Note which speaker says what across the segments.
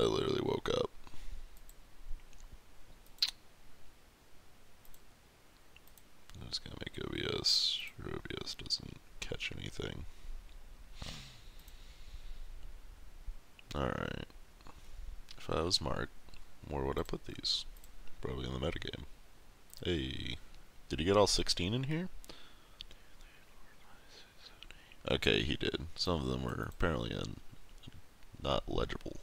Speaker 1: I literally woke up. I'm just gonna make OBS sure OBS doesn't catch anything. Alright. If I was Mark, where would I put these? Probably in the metagame. Hey. Did he get all 16 in here? Okay, he did. Some of them were apparently not legible.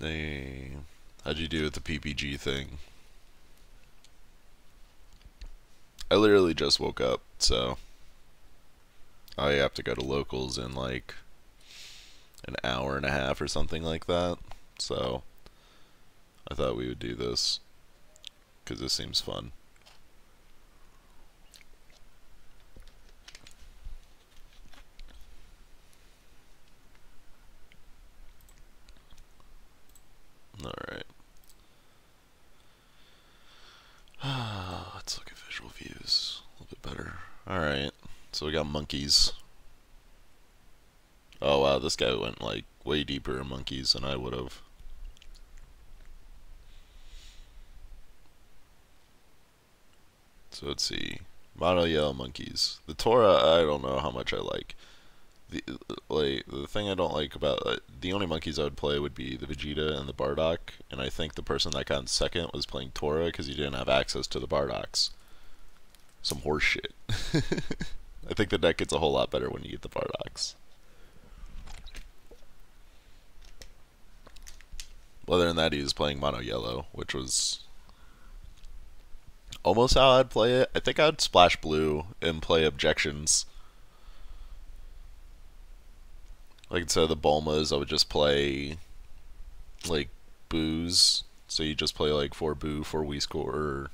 Speaker 1: Hey, how'd you do with the PPG thing? I literally just woke up, so I have to go to locals in like an hour and a half or something like that. So I thought we would do this because this seems fun. Alright. Let's look at visual views a little bit better. Alright, so we got monkeys. Oh wow, this guy went like way deeper in monkeys than I would have. So let's see. Mono yellow monkeys. The Torah, I don't know how much I like. The thing I don't like about the only monkeys I would play would be the Vegeta and the Bardock, and I think the person that got in second was playing Torah because he didn't have access to the Bardocks. Some horse shit. I think the deck gets a whole lot better when you get the Bardocks. Other than that, he was playing mono yellow, which was almost how I'd play it. I think I'd splash blue and play objections. Like instead of the Bulmas, I would just play like boos. So you just play like 4 boo, 4 Wii score.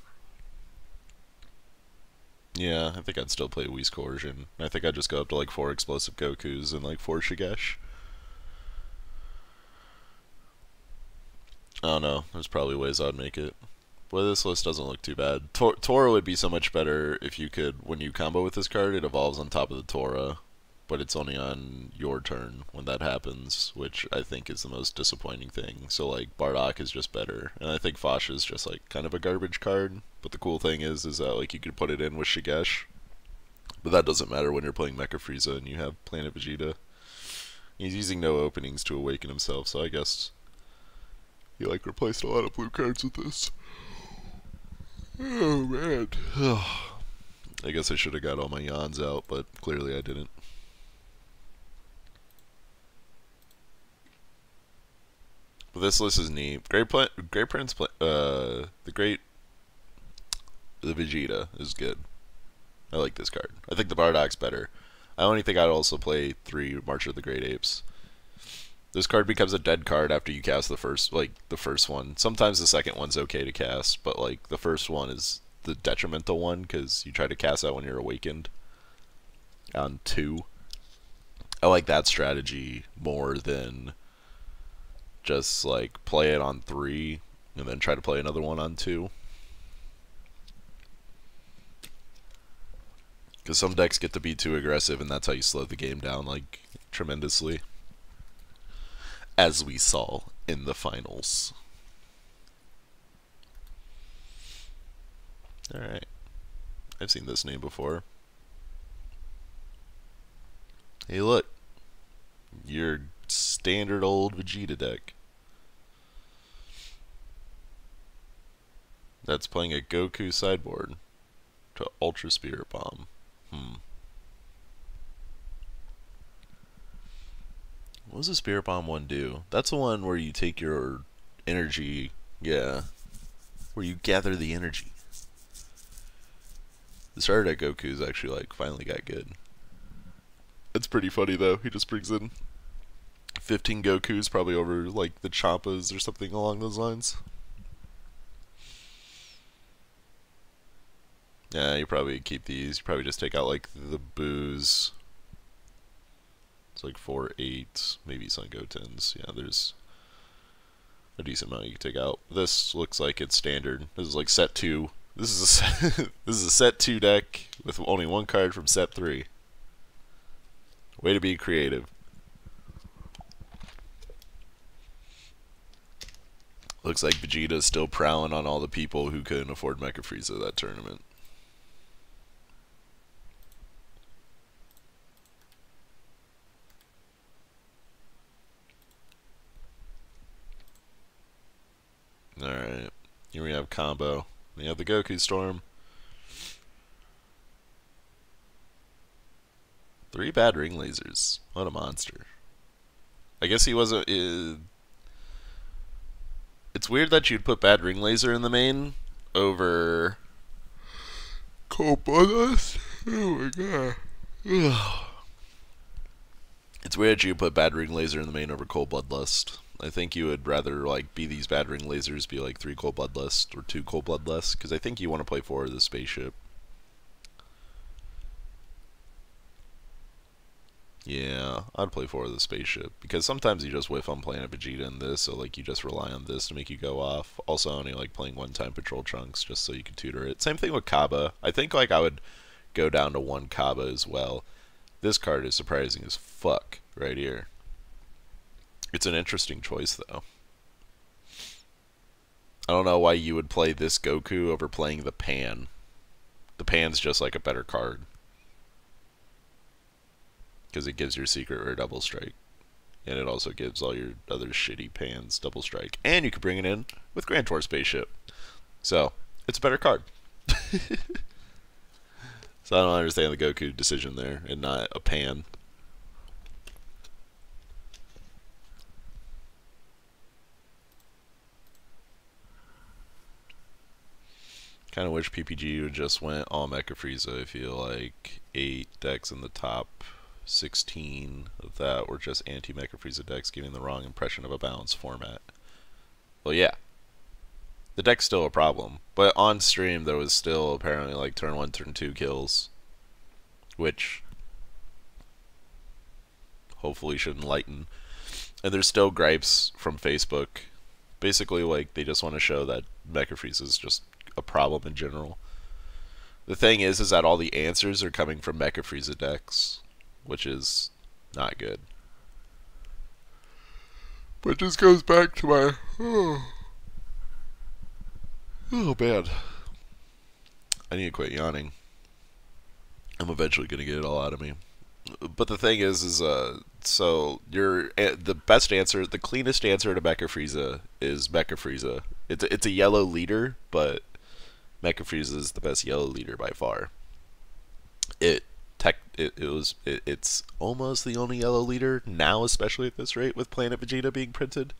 Speaker 1: Yeah, I think I'd still play Wii coercion. I think I'd just go up to like 4 explosive Gokus and like 4 Shigesh. I don't know. There's probably ways I'd make it. But this list doesn't look too bad. Tora would be so much better if you could, when you combo with this card, it evolves on top of the Tora. But it's only on your turn when that happens, which I think is the most disappointing thing. So like Bardock is just better, and I think Fosh is just like kind of a garbage card. But the cool thing is that like you could put it in with Shigesh, but that doesn't matter when you're playing Mecha Frieza and you have Planet Vegeta. He's using no openings to awaken himself, so I guess he like replaced a lot of blue cards with this. Oh man. I guess I should have got all my yawns out, but clearly I didn't. But this list is neat. Great Prince, the Vegeta is good. I like this card. I think the Bardock's better. I only think I'd also play 3 March of the Great Apes. This card becomes a dead card after you cast the first one. Sometimes the second one's okay to cast, but like the first one is the detrimental one because you try to cast that when you're awakened on 2. I like that strategy more than just like play it on 3 and then try to play another one on 2. Because some decks get to be too aggressive and that's how you slow the game down like tremendously. As we saw in the finals. Alright. I've seen this name before. Hey look. Your standard old Vegeta deck. That's playing a Goku sideboard to Ultra Spirit Bomb. What does the Spirit Bomb one do? That's the one where you take your energy, yeah, where you gather the energy. The starter at Goku's actually like finally got good. It's pretty funny though. He just brings in 15 Gokus, probably over like the Champas or something along those lines. Yeah, you probably keep these. You probably just take out like the boos. It's like 4, 8, maybe Sun Gotens. Yeah, there's a decent amount you can take out. This looks like it's standard. This is like set 2. This is a set, this is a set 2 deck with only one card from set 3. Way to be creative. Looks like Vegeta's still prowling on all the people who couldn't afford Mecha Frieza that tournament. Alright, here we have combo. We have the Goku Storm. 3 bad ring lasers. What a monster. I guess he wasn't... it's weird that you'd put bad ring laser in the main over... Cold Bloodlust? Oh my god. It's weird that you put bad ring laser in the main over Cold Bloodlust. I think you would rather like be these bad ring lasers, be like 3 Cold Bloodlust or 2 Cold Bloodlust, because I think you want to play 4 of the spaceship. Yeah, I'd play 4 of the spaceship, because sometimes you just whiff on playing a Vegeta in this, so like you just rely on this to make you go off. Also, only like playing 1-time Patrol Trunks just so you can tutor it. Same thing with Kaba. I think like I would go down to 1 Kaba as well. This card is surprising as fuck right here. It's an interesting choice, though. I don't know why you would play this Goku over playing the Pan. The Pan's just like a better card. Because it gives your secret rare double strike. And it also gives all your other shitty Pans double strike. And you can bring it in with Grand Tour Spaceship. So, it's a better card. So I don't understand the Goku decision there and not a Pan. Kind of wish PPG would just went all Mecha Frieza. I feel like 8 decks in the top 16 of that were just anti-Mecha Frieza decks, giving the wrong impression of a balanced format. Well, yeah. The deck's still a problem. But on stream, there was still apparently like turn 1, turn 2 kills. Which hopefully should enlighten. And there's still gripes from Facebook. Basically, like, they just want to show that Mecha Frieza is just a problem in general. The thing is that all the answers are coming from Mecha Frieza decks, which is not good. But this goes back to my... Oh man. I need to quit yawning. I'm eventually going to get it all out of me. But the thing is so the best answer, the cleanest answer to Mecha Frieza is Mecha Frieza. It's a yellow leader, but Mecha Frieza is the best yellow leader by far. It's almost the only yellow leader now, especially at this rate with Planet Vegeta being printed.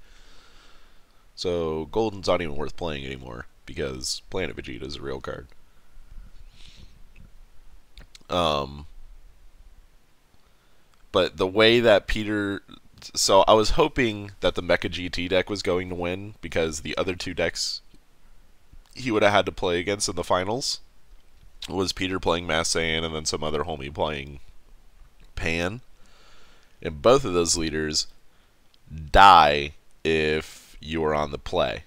Speaker 1: So Golden's not even worth playing anymore because Planet Vegeta is a real card. But the way that Peter... So I was hoping that the Mecha GT deck was going to win because the other 2 decks he would have had to play against in the finals was Peter playing Mass Saiyan and then some other homie playing Pan. And both of those leaders die if you are on the play.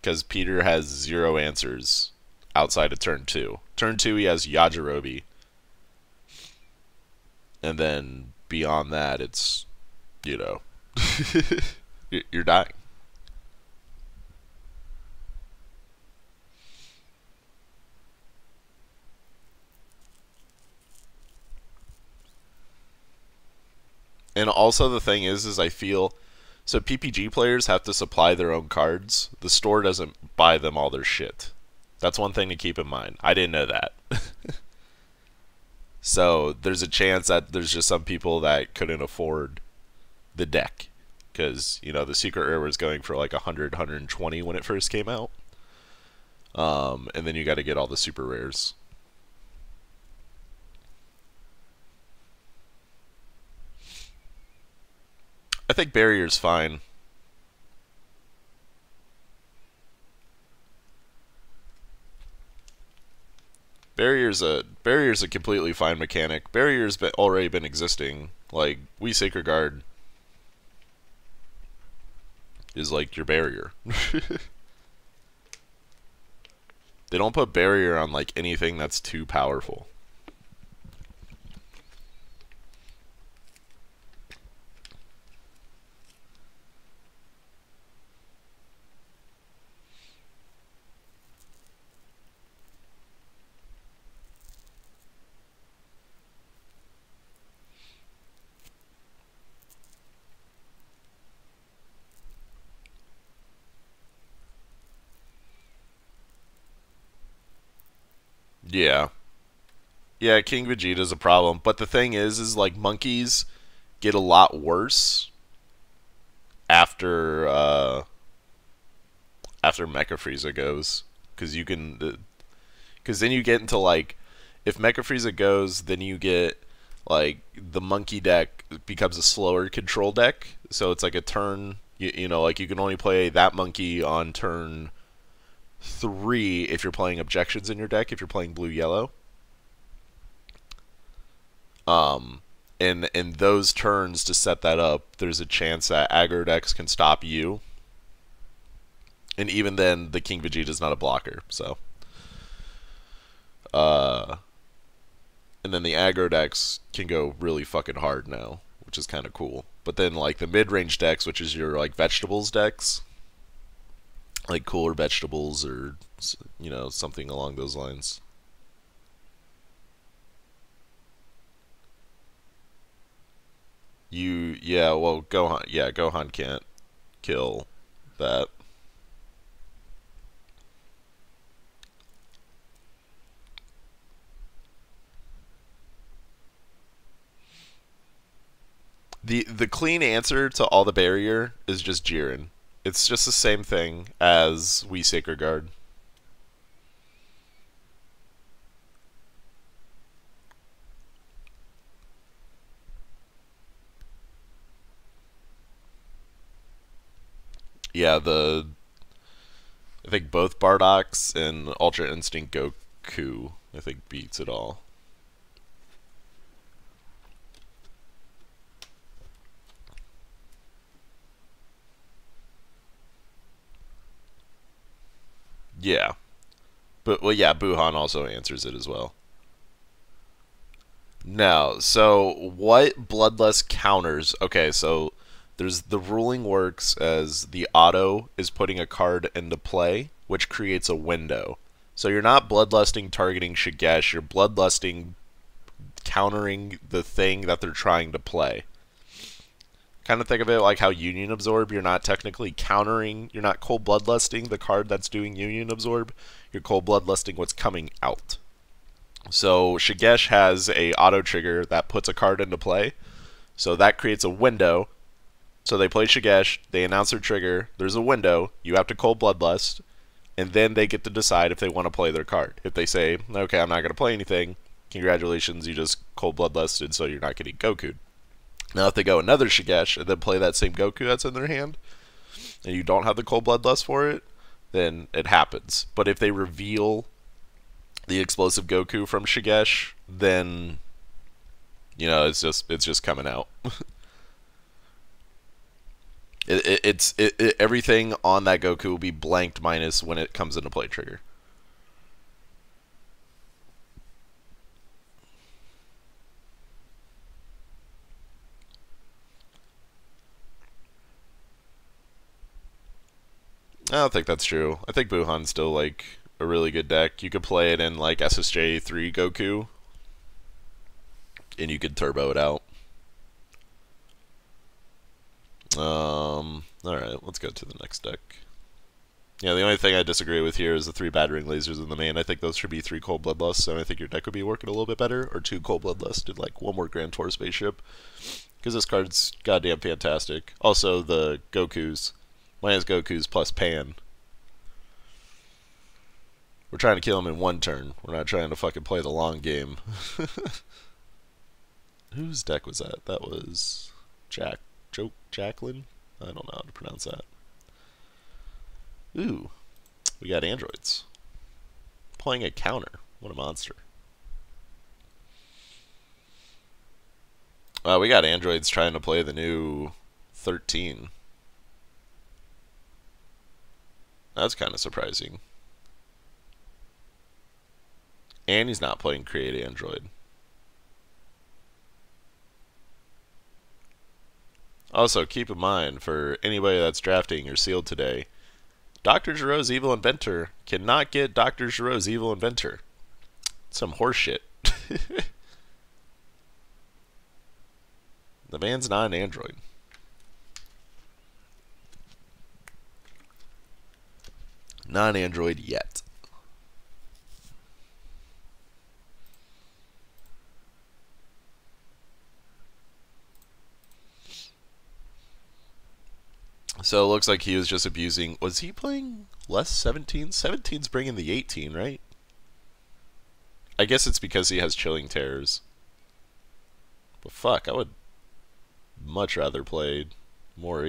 Speaker 1: Because Peter has 0 answers outside of turn 2. Turn 2 he has Yajirobe. And then beyond that, it's, you know, you're dying. And also the thing is I feel, so PPG players have to supply their own cards. The store doesn't buy them all their shit. That's one thing to keep in mind. I didn't know that. So there's a chance that there's just some people that couldn't afford the deck. Because, you know, the secret rare was going for like 100, 120 when it first came out. And then you got to get all the super rares. I think Barrier's fine. Barrier's a completely fine mechanic. Barrier's already been existing. Like, we Sacred Guard is like your barrier. They don't put barrier on like anything that's too powerful. Yeah. Yeah, King Vegeta's a problem, but the thing is like monkeys get a lot worse after after Mecha Frieza goes, because you can, because then you get into like, if Mecha Frieza goes, then you get like the monkey deck becomes a slower control deck, so it's like a turn. You know, like you can only play that monkey on turn 3 if you're playing objections in your deck. If you're playing blue yellow, in those turns to set that up, there's a chance that aggro decks can stop you. And even then, the King Vegeta is not a blocker, so. And then the aggro decks can go really fucking hard now, which is kind of cool. But then, like, the mid-range decks, which is your, like, vegetables decks, like cooler vegetables or, you know, something along those lines. Yeah, well, Gohan can't kill that. The clean answer to all the barrier is just Jiren. It's just the same thing as We Sacred Guard. Yeah, I think both Bardock's and Ultra Instinct Goku, I think, beats it all. Yeah. But, well, yeah, Buhan also answers it as well. No. So, what Bloodlust counters? Okay, so there's the ruling works as the auto is putting a card into play, which creates a window. So you're not bloodlusting targeting Shigesh, you're bloodlusting countering the thing that they're trying to play. Kind of think of it like how Union Absorb, you're not technically countering, you're not cold bloodlusting the card that's doing Union Absorb, you're cold bloodlusting what's coming out. So Shigesh has a auto trigger that puts a card into play. So that creates a window. So they play Shigesh, they announce their trigger, there's a window, you have to cold bloodlust, and then they get to decide if they want to play their card. If they say, okay, I'm not going to play anything, congratulations, you just cold bloodlusted, so you're not getting Goku. Now if they go another Shigesh and then play that same Goku that's in their hand, and you don't have the cold bloodlust for it, then it happens. But if they reveal the explosive Goku from Shigesh, then you know it's just coming out. Everything on that Goku will be blanked minus when it comes into play trigger. I don't think that's true. I think Buhan's still like a really good deck. You could play it in like SSJ 3 Goku, and you could turbo it out. Alright, let's go to the next deck. Yeah, the only thing I disagree with here is the 3 battering lasers in the main. I think those should be 3 cold bloodlusts, and I think your deck would be working a little bit better, or 2 cold bloodlusts and like 1 more Grand Tour spaceship. Because this card's goddamn fantastic. Also, the Gokus. Mine is Gokus plus Pan. We're trying to kill him in 1 turn. We're not trying to fucking play the long game. Whose deck was that? That was Jacqueline? I don't know how to pronounce that. Ooh, we got androids. Playing a counter. What a monster. We got androids trying to play the new 13. That's kind of surprising. And he's not playing Create Android. Also, keep in mind, for anybody that's drafting your sealed today, Dr. Giroux's Evil Inventor cannot get Dr. Giroux's Evil Inventor. Some horseshit. The man's not an android. Not an android yet. So it looks like he was just abusing. Was he playing less 17? 17's bringing the 18, right? I guess it's because he has Chilling Terrors. But fuck, I would much rather play more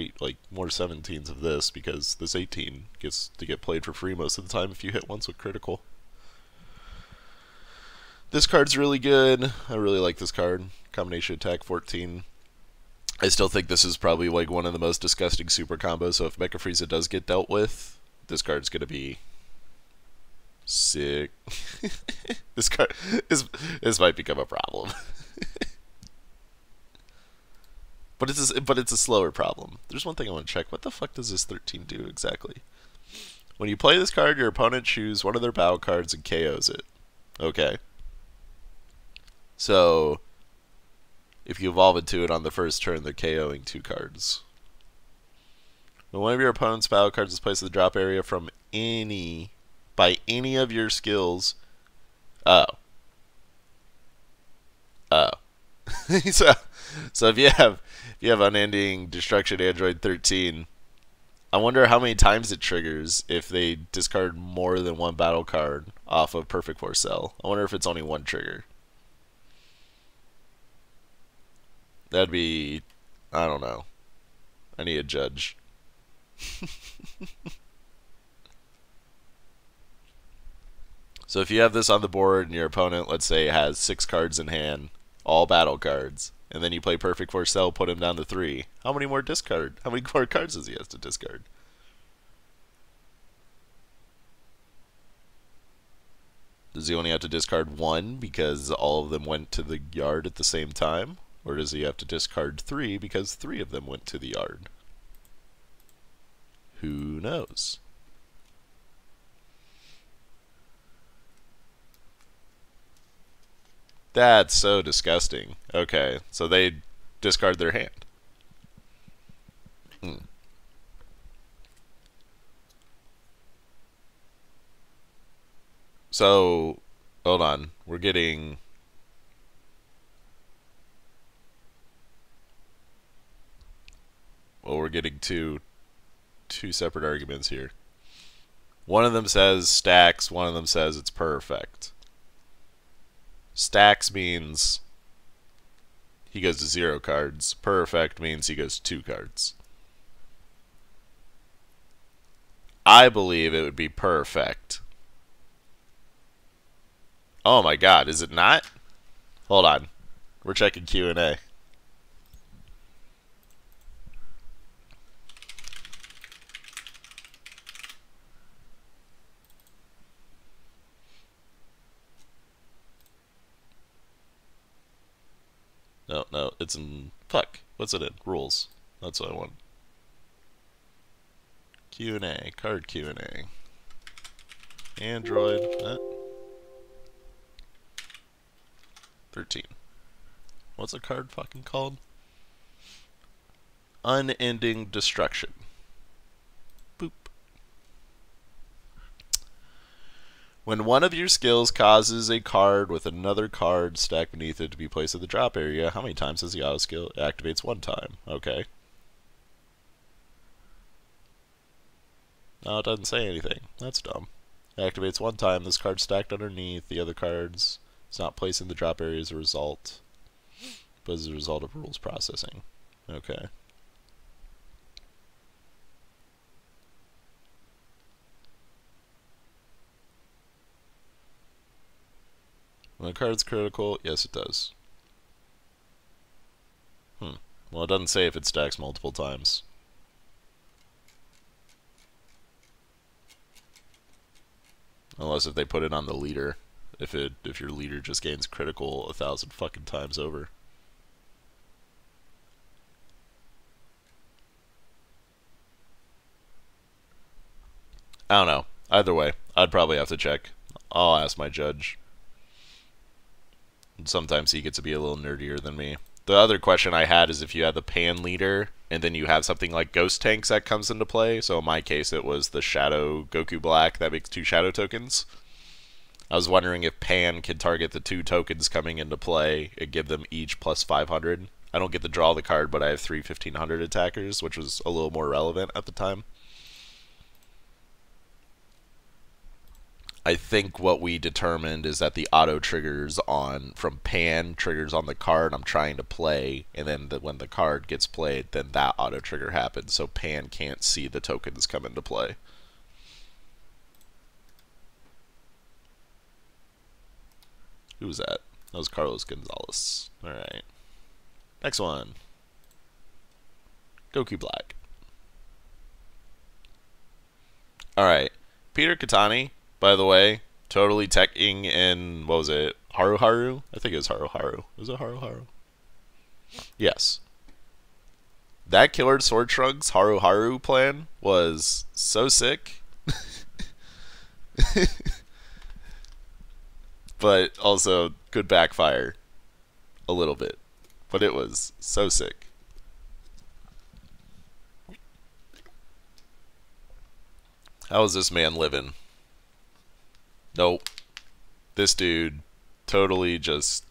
Speaker 1: more 17s of this, because this 18 gets to get played for free most of the time if you hit once with critical. This card's really good. I really like this card. Combination attack 14. I still think this is probably like one of the most disgusting super combos, so if Mecha Frieza does get dealt with, this card's gonna be sick. This might become a problem. But it's a slower problem. There's one thing I want to check. What the fuck does this 13 do exactly? When you play this card, your opponent chooses one of their battle cards and KOs it. Okay. So if you evolve into it on the first turn, they're KOing 2 cards. When one of your opponent's battle cards is placed in the drop area by any of your skills. Oh. So if you have Unending Destruction Android 13, I wonder how many times it triggers if they discard more than one battle card off of Perfect Force Cell. I wonder if it's only one trigger. That'd be, I don't know. I need a judge. So if you have this on the board and your opponent, let's say, has 6 cards in hand, all battle cards, and then you play Perfect Force Cell, put him down to 3, how many more cards does he have to discard? Does he only have to discard 1 because all of them went to the yard at the same time? Or does he have to discard 3 because 3 of them went to the yard? Who knows? That's so disgusting. Okay, so they discard their hand. So, hold on. We're getting... Well, we're getting two separate arguments here. One of them says stacks, one of them says it's perfect. Stacks means he goes to 0 cards. Perfect means he goes 2 cards. I believe it would be perfect. Oh my god, is it not? Hold on. We're checking Q&A. No, it's in... Fuck. What's it in? Rules. That's what I want. Q&A. Card Q&A. Android. 13. What's a card fucking called? Unending Destruction. Boop. When one of your skills causes a card with another card stacked beneath it to be placed in the drop area, how many times does the auto skill? It activates 1 time. Okay. No, it doesn't say anything. That's dumb. It activates 1 time. This card's stacked underneath the other cards. It's not placed in the drop area as a result, but as a result of rules processing. Okay. When a card's critical, yes it does. Well, it doesn't say if it stacks multiple times. Unless if they put it on the leader. If your leader just gains critical 1,000 fucking times over. I don't know. Either way, I'd probably have to check. I'll ask my judge. Sometimes he gets to be a little nerdier than me. The other question I had is if you had the pan leader and then you have something like ghost tanks that comes into play. So in my case, it was the shadow Goku Black that makes 2 shadow tokens. I was wondering if pan could target the 2 tokens coming into play and give them each plus 500. I don't get to draw the card, but I have 3 1500 attackers, which was a little more relevant at the time. I think what we determined is that the auto triggers on from pan triggers on the card I'm trying to play, and then when the card gets played, then that auto trigger happens, so pan can't see the tokens come into play. Who was that? That was Carlos Gonzalez. Alright. Next one. Goku Black. Alright. Peter Katani, by the way, totally teching in, what was it? Haru Haru? I think it was Haru Haru. Was it Haru Haru? Yes. That Killer Sword Trunks Haru Haru plan was so sick. But also could backfire a little bit. But it was so sick. How is this man living? Nope. This dude totally just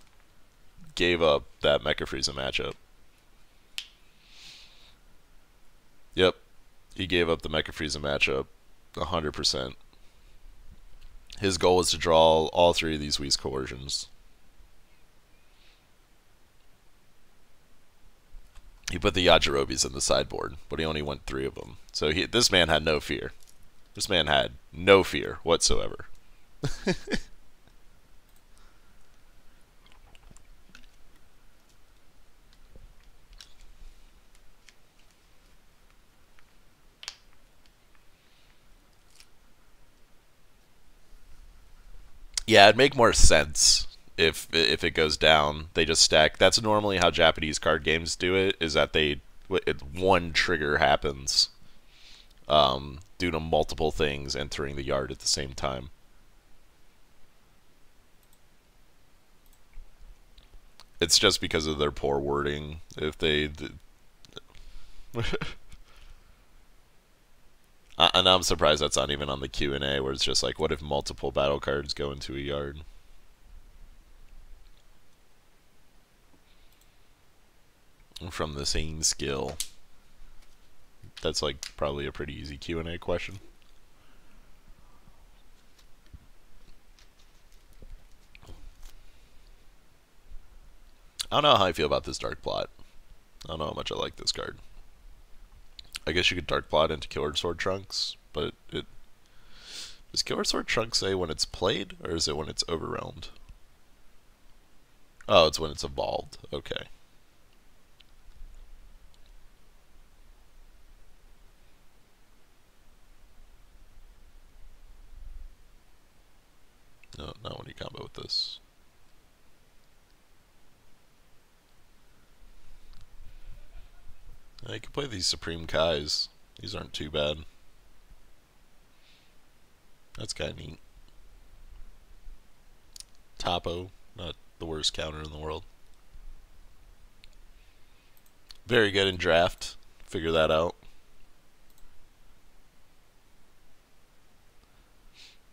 Speaker 1: gave up that Mecha Frieza matchup. Yep. He gave up the Mecha Frieza matchup 100%. His goal is to draw all 3 of these Whis coercions. He put the Yajirobis in the sideboard, but he only went 3 of them. So this man had no fear. This man had no fear whatsoever. Yeah, it'd make more sense if it goes down. They just stack. That's normally how Japanese card games do it. Is that one trigger happens due to multiple things entering the yard at the same time. It's just because of their poor wording. If they and I'm surprised that's not even on the Q&A, where it's just like, what if multiple battle cards go into a yard? From the same skill. That's like probably a pretty easy Q&A question. I don't know how I feel about this Dark Plot. I don't know how much I like this card. I guess you could Dark Plot into Killer Sword Trunks, but does Killer Sword Trunks say when it's played, or is it when it's overwhelmed? Oh, it's when it's evolved. Okay. No, not when you combo with this. You can play these Supreme Kais. These aren't too bad. That's kind of neat. Topo, not the worst counter in the world. Very good in draft. Figure that out.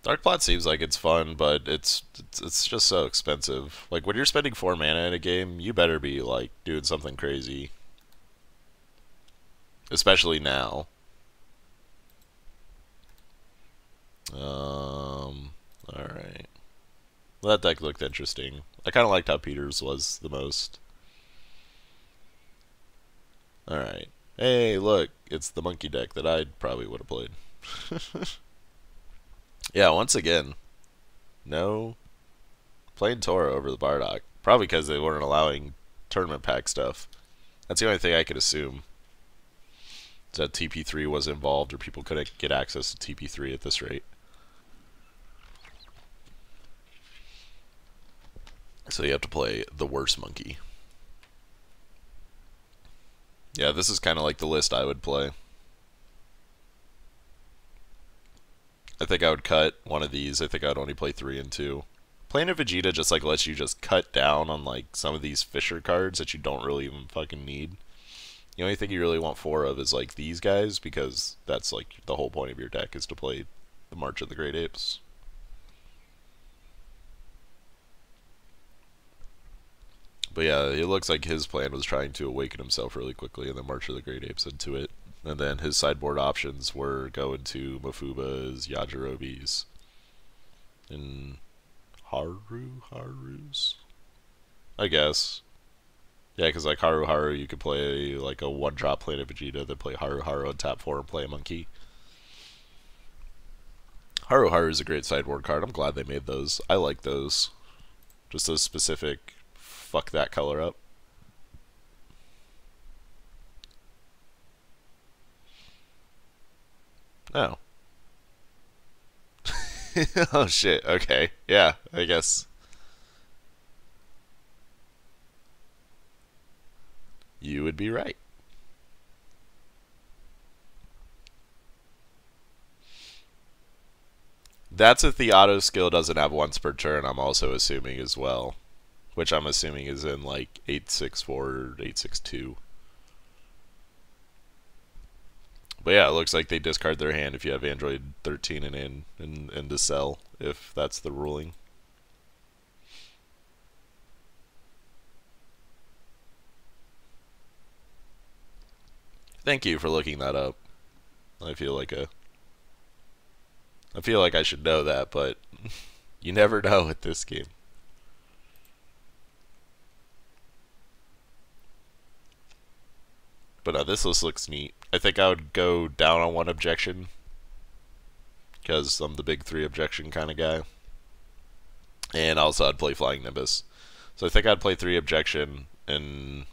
Speaker 1: Dark Plot seems like it's fun, but it's just so expensive. Like, when you're spending 4 mana in a game, you better be like doing something crazy. Especially now. Alright. Well, that deck looked interesting. I kind of liked how Peter's was the most. Alright. Hey, look. It's the monkey deck that I probably would have played. Yeah, once again. No. Playing Toro over the Bardock. Probably because they weren't allowing tournament pack stuff. That's the only thing I could assume. That TP3 was involved, or people couldn't get access to TP3 at this rate. So you have to play the worst monkey. Yeah, this is kind of like the list I would play. I think I would cut one of these. I think I'd only play 3 and 2. Playing a Vegeta just like lets you just cut down on like some of these Fisher cards that you don't really even fucking need. The only thing you really want 4 of is like these guys, because that's like the whole point of your deck is to play the March of the Great Apes. But yeah, it looks like his plan was trying to awaken himself really quickly and then March of the Great Apes into it. And then his sideboard options were going to Mafuba's, Yajirobe's, and Haru's? I guess. Yeah, because like Haru, you could play like a one-drop Planet Vegeta, then play Haru on tap 4 and play a monkey. Haru is a great sideboard card. I'm glad they made those. I like those. Just those specific fuck that color up. Oh. Oh shit, okay. Yeah, I guess. You would be right. That's if the auto skill doesn't have once per turn, I'm also assuming as well. Which I'm assuming is in like 864 or 862. But yeah, it looks like they discard their hand if you have Android 13 and in and to sell, if that's the ruling. Thank you for looking that up. I feel like I should know that, but you never know with this game. But this list looks neat. I think I would go down on 1 objection, because I'm the big 3 objection kind of guy. And also I'd play Flying Nimbus. So I think I'd play 3 objection, and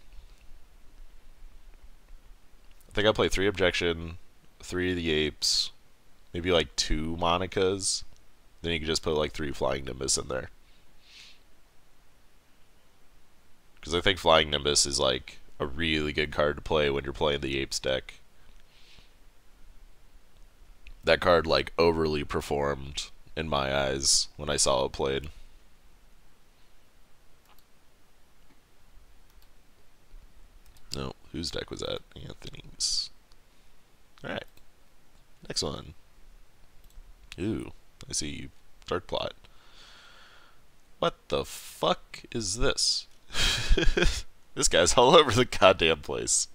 Speaker 1: I think I'd play 3 objection, 3 of the apes, maybe like 2 Monicas. Then you could just put like 3 Flying Nimbus in there. Because I think Flying Nimbus is like a really good card to play when you're playing the apes deck. That card like overly performed in my eyes when I saw it played. No, whose deck was that? Anthony's. Alright. Next one. Ooh, I see Dark Plot. What the fuck is this? This guy's all over the goddamn place.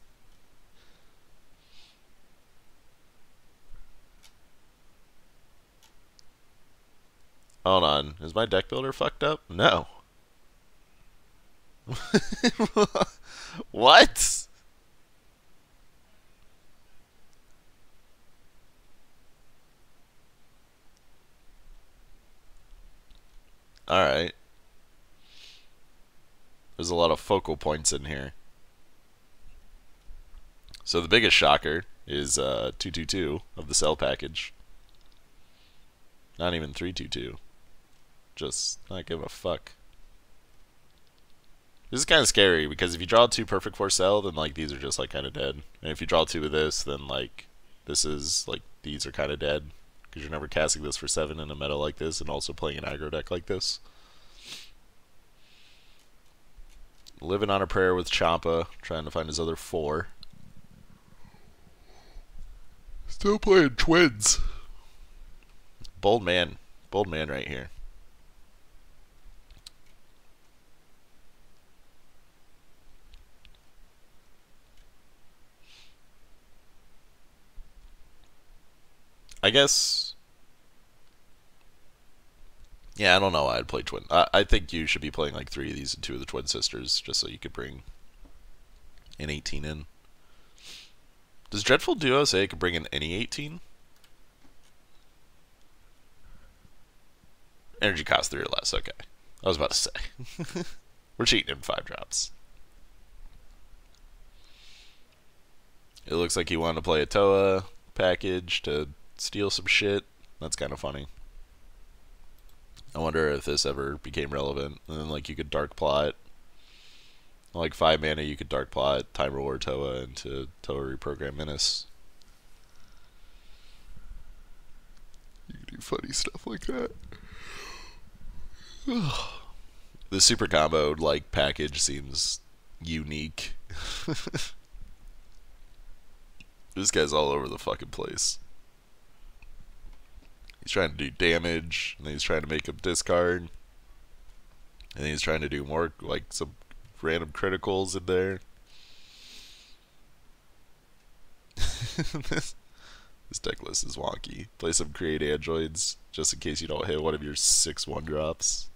Speaker 1: Hold on, is my deck builder fucked up? No. What? Alright. There's a lot of focal points in here. So the biggest shocker is 222 of the cell package. Not even 322. Just not give a fuck. This is kind of scary because if you draw 2 perfect for cell, then like these are just like kind of dead. And if you draw 2 of this, then like this is like these are kind of dead because you're never casting this for 7 in a meta like this and also playing an aggro deck like this. Living on a prayer with Champa, trying to find his other 4. Still playing twins. Bold man right here. I guess. Yeah, I don't know why I'd play twin. I think you should be playing like 3 of these and 2 of the twin sisters, just so you could bring an 18 in. Does Dreadful Duo say it could bring in any 18? Energy cost 3 or less, okay. I was about to say. We're cheating in 5 drops. It looks like he wanted to play a Toa package to steal some shit. That's kind of funny. I wonder if this ever became relevant. And then like you could dark plot. Like 5 mana, you could dark plot Time Reward Toa into Toa Reprogram Menace. You could do funny stuff like that. The super combo like package seems unique. This guy's all over the fucking place. He's trying to do damage, and then he's trying to make him discard, and then he's trying to do more like some random criticals in there. This deck list is wonky. Play some create androids just in case you don't hit one of your 6 1-drops.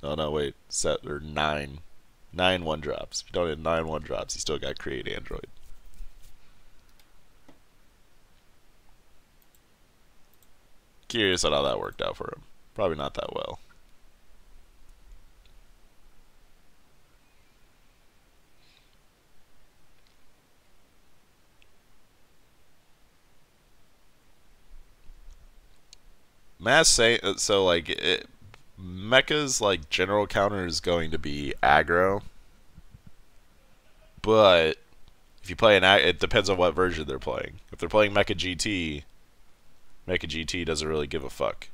Speaker 1: Oh no, wait. Set or 9. 9 1-drops. If you don't hit 9 1-drops, you still got create android. Curious on how that worked out for him. Probably not that well. Mass say so like Mecha's like general counter is going to be aggro, but if you play it depends on what version they're playing. If they're playing Mecha GT, Mecha GT doesn't really give a fuck.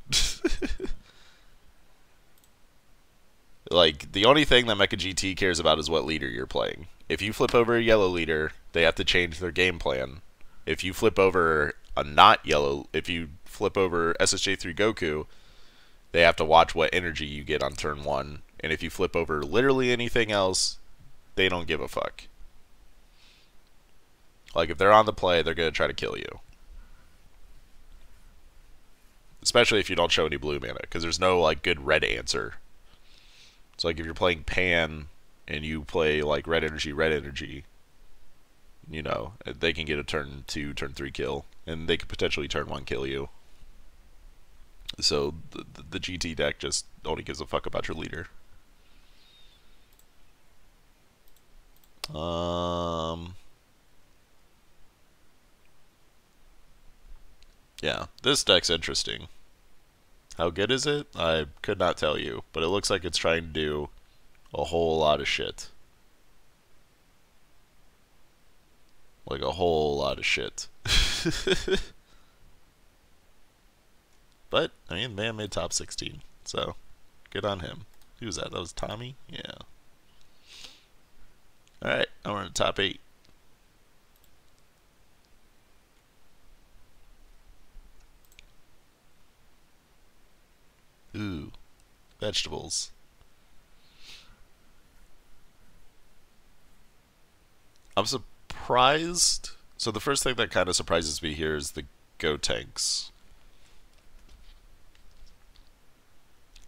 Speaker 1: Like the only thing that Mecha GT cares about is what leader you're playing. If you flip over a yellow leader, they have to change their game plan. If you flip over a not yellow, if you flip over SSJ3 Goku, they have to watch what energy you get on turn 1. And if you flip over literally anything else, they don't give a fuck. Like if they're on the play, they're going to try to kill you. Especially if you don't show any blue mana, because there's no like good red answer. So like if you're playing Pan and you play like red energy, you know, they can get a turn 2, turn 3 kill, and they could potentially turn 1 kill you. So the GT deck just only gives a fuck about your leader. Yeah, this deck's interesting. How good is it? I could not tell you, but it looks like it's trying to do a whole lot of shit. Like a whole lot of shit. But, I mean, man made top 16, so good on him. Who was that? That was Tommy? Yeah. Alright, now we're in the top 8. Ooh, vegetables. I'm surprised. So the first thing that kind of surprises me here is the Go Tanks.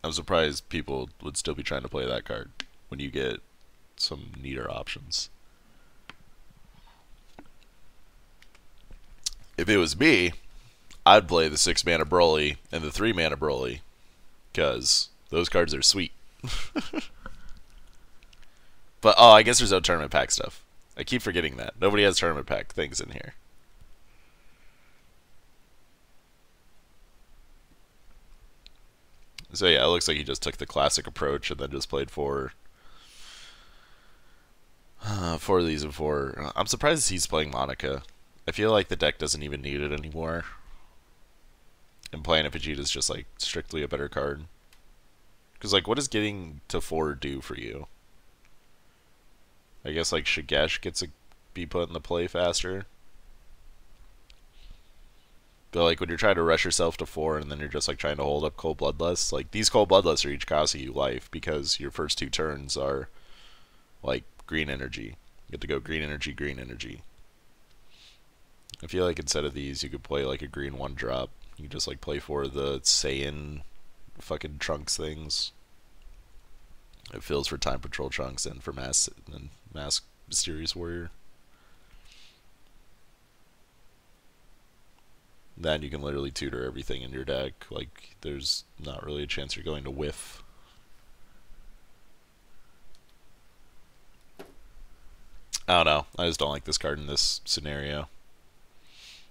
Speaker 1: I'm surprised people would still be trying to play that card when you get some neater options. If it was me, I'd play the 6 mana Broly and the 3 mana Broly, because those cards are sweet. But, oh, I guess there's no tournament pack stuff. I keep forgetting that. Nobody has tournament pack things in here. So yeah, it looks like he just took the classic approach and then just played 4 of these and 4. I'm surprised he's playing Monica. I feel like the deck doesn't even need it anymore. And playing a Vegeta is just like strictly a better card. Because like, what does getting to 4 do for you? I guess like Shigesh gets to be put in the play faster. But like when you're trying to rush yourself to 4 and then you're just like trying to hold up Cold Bloodlust, like these Cold Bloodlusts are each costing you life because your first 2 turns are like green energy. You get to go green energy, green energy. I feel like instead of these you could play like a green 1-drop. You can just like play for the Saiyan fucking Trunks things. It fills for Time Patrol Trunks and for Mass Mysterious Warrior. Then you can literally tutor everything in your deck. Like, there's not really a chance you're going to whiff. I don't know. I just don't like this card in this scenario.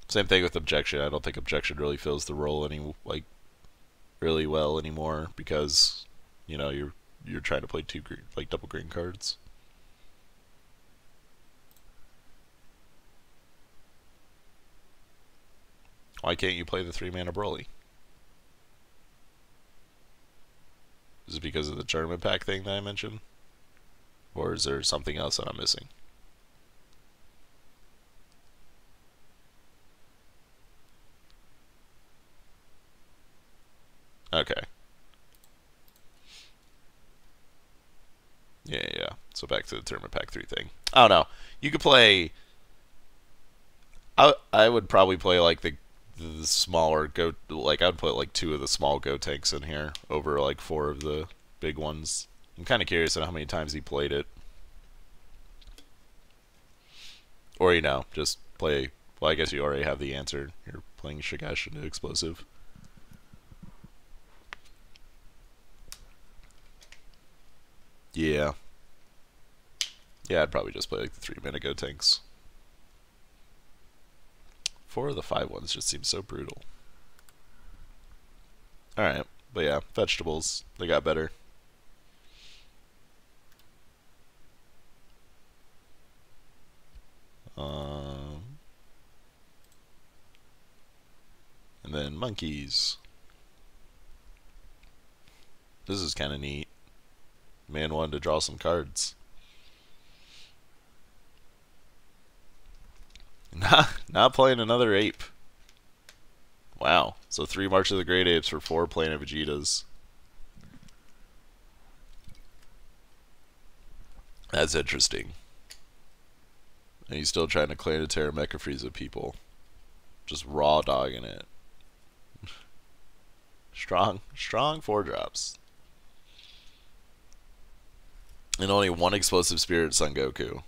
Speaker 1: Same thing with Objection. I don't think Objection really fills the role any, like, really well anymore because you know you're trying to play two green, like double green cards. Why can't you play the 3-mana Broly? Is it because of the tournament pack thing that I mentioned? Or is there something else that I'm missing? Okay. Yeah. So back to the tournament pack 3 thing. I don't know. You could play. I would probably play like the smaller go. Like I would put like 2 of the small go tanks in here over like 4 of the big ones. I'm kind of curious on how many times he played it. Or just play. Well, I guess you already have the answer. You're playing Shigash into explosive. Yeah. Yeah, I'd probably just play like the 3-mana go tanks. 4 of the 5 ones just seem so brutal. Alright, but yeah, vegetables, they got better. And then monkeys. This is kind of neat. Man wanted to draw some cards. Not playing another ape. Wow. So 3 March of the Great Apes for 4 Planet Vegetas. That's interesting. And he's still trying to Clan of Terra Mecha Frieza people. Just raw dogging it. Strong 4-drops. And only 1 explosive spirit Son Goku.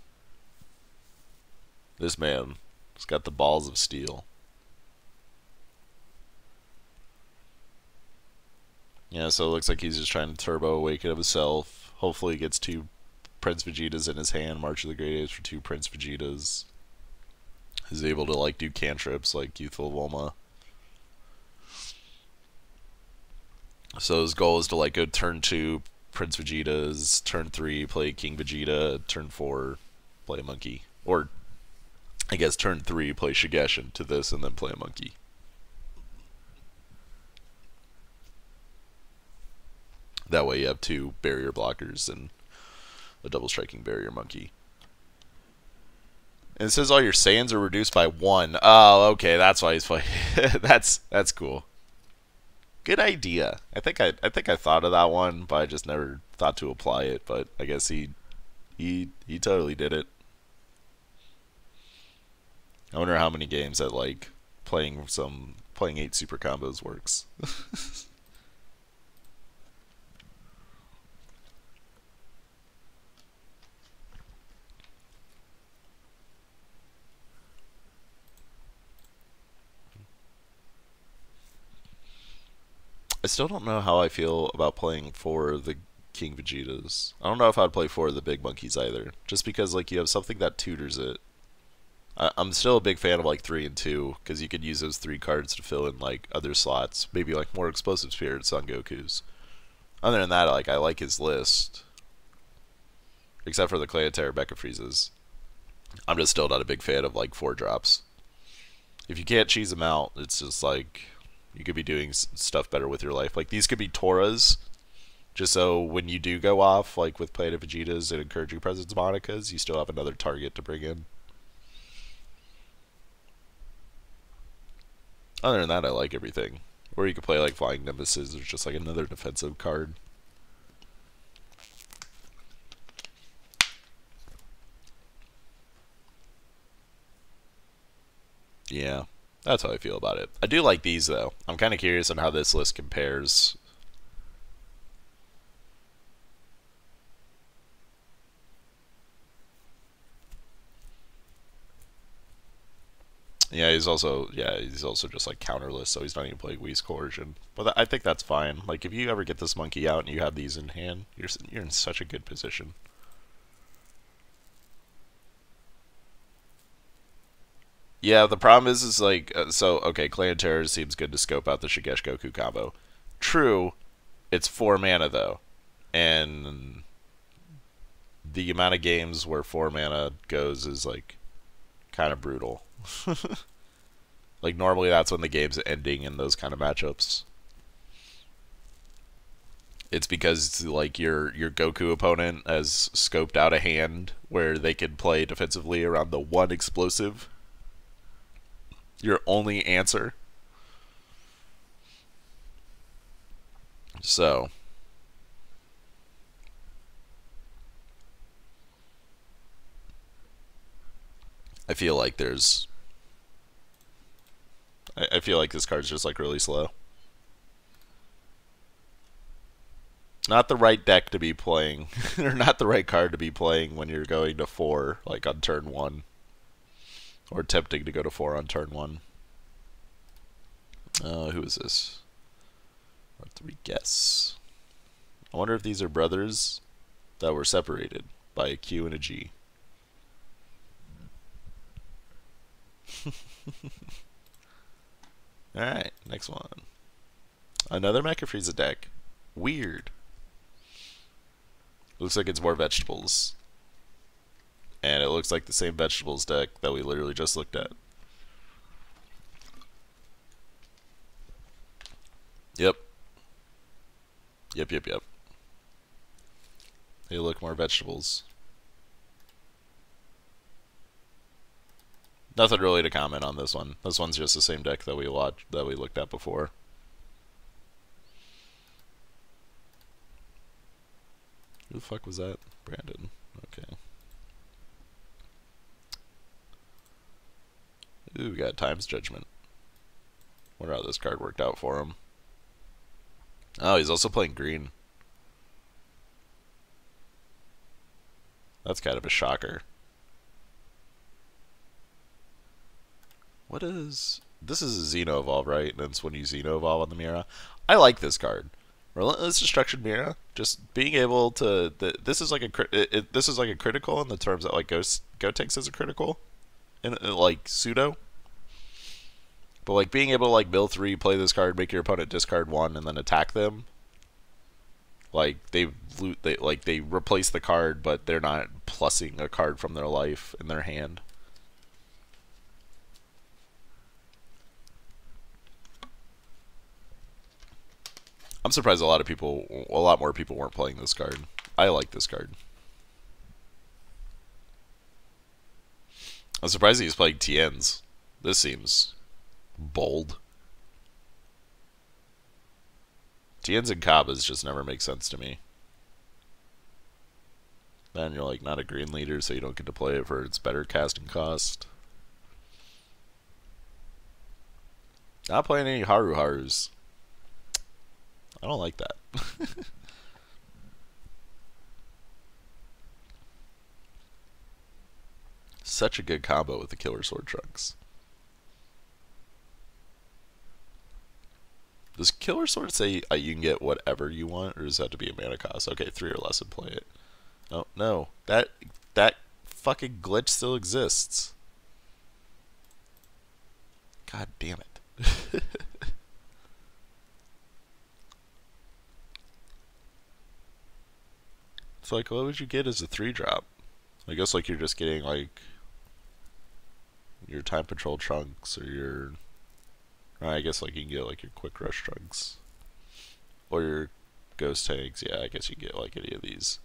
Speaker 1: This man has got the balls of steel. Yeah, so it looks like he's just trying to turbo awaken himself. Hopefully he gets 2 Prince Vegetas in his hand. March of the Great Apes for 2 Prince Vegetas. He's able to like do cantrips like Youthful Woma. So his goal is to like go turn 2 Prince Vegetas, turn 3 play King Vegeta, turn 4 play a monkey. Or I guess turn 3 play Shigeshin to this and then play a monkey. That way you have 2 barrier blockers and a double striking barrier monkey. And it says all your Saiyans are reduced by 1. Oh, okay, that's why he's playing. that's cool. Good idea. I think I thought of that one, but I just never thought to apply it. But I guess he totally did it. I wonder how many games that like playing 8 super combos works. I still don't know how I feel about playing 4 of the King Vegetas. I don't know if I'd play 4 of the big monkeys either. Just because like you have something that tutors it. I'm still a big fan of like 3 and 2 because you could use those 3 cards to fill in like other slots, maybe like more explosive spirits on Goku's. Other than that, like I like his list, except for the Clan of Terra Mecha Freezes. I'm just still not a big fan of like 4-drops. If you can't cheese them out, it's just like you could be doing stuff better with your life. Like these could be Toras, just so when you do go off, like with Planet Vegetas and Encouraging Presence Monikas, you still have another target to bring in. Other than that, I like everything. Or you could play like Flying Nemesis, or just like another defensive card. Yeah, that's how I feel about it. I do like these though. I'm kind of curious on how this list compares. Yeah, he's also just like counterless, so he's not even playing Whis Coercion. But I think that's fine. Like if you ever get this monkey out and you have these in hand, you're in such a good position. Yeah, the problem is like so okay, Clan Terror seems good to scope out the Shigesh Goku combo. True, it's 4 mana though, and the amount of games where 4 mana goes is like kind of brutal. Like normally that's when the game's ending in those kind of matchups. It's because like your Goku opponent has scoped out a hand where they can play defensively around the one explosive. Your only answer. So I feel like there's I feel like this card's just like really slow. Not the right deck to be playing, or not the right card to be playing when you're going to 4, like on turn 1. Or attempting to go to 4 on turn 1. Who is this? What do we guess? I wonder if these are brothers that were separated by a Q and a G. Alright, next one. Another Mecha Frieza deck. Weird. Looks like it's more vegetables. And it looks like the same vegetables deck that we literally just looked at. Yep. Yep. They look more vegetables. Nothing really to comment on this one. This one's just the same deck that we looked at before. Who the fuck was that? Brandon. Okay. Ooh, we got Time's Judgment. Wonder how this card worked out for him. Oh, he's also playing green. That's kind of a shocker. What is... This is a Xeno Evolve, right? And it's when you Xeno Evolve on the Mira. I like this card. Relentless Destruction Mira. Just being able to... This is like a this is like a critical in the terms that like Gotenks is a critical. In like pseudo. But like being able to like mill 3, play this card, make your opponent discard 1, and then attack them. Like they replace the card, but they're not plussing a card from their life in their hand. I'm surprised a lot more people weren't playing this card. I like this card. I'm surprised he's playing TNs. This seems bold. TNs and Kabas just never make sense to me. Then you're like not a green leader, so you don't get to play it for its better casting cost. Not playing any Haru Harus. I don't like that. Such a good combo with the Killer Sword Trunks. Does Killer Sword say you can get whatever you want, or does that have to be a mana cost? Okay, 3 or less and play it. Oh, no. That fucking glitch still exists. God damn it. It's like, what would you get as a 3-drop? I guess like you're just getting like your Time Patrol Trunks or your... I guess like you can get like your Quick Rush Trunks. Or your Ghost Tanks. Yeah, I guess you can get like any of these.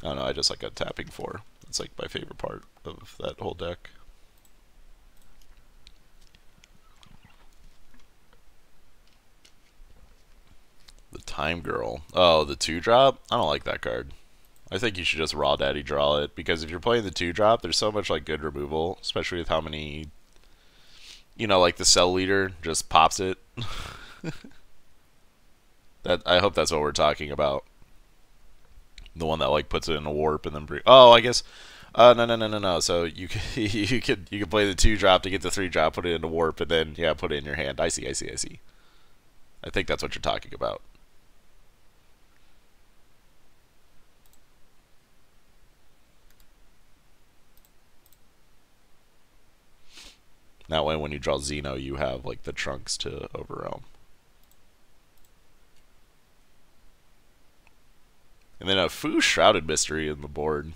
Speaker 1: I don't know, I just like got tapping 4. That's like my favorite part of that whole deck. The Time Girl. Oh, the 2-drop? I don't like that card. I think you should just Raw Daddy draw it, because if you're playing the 2-drop, there's so much like good removal, especially with how many, you know, like the Cell Leader just pops it. That I hope that's what we're talking about. The one that like puts it in a warp and then bring... Oh, I guess... no. So you can you can play the 2-drop to get the 3-drop, put it into warp, and then yeah, put it in your hand. I see. I think that's what you're talking about. That way, when you draw Xeno, you have like the Trunks to overwhelm. And then a Fu Shrouded Mystery in the board.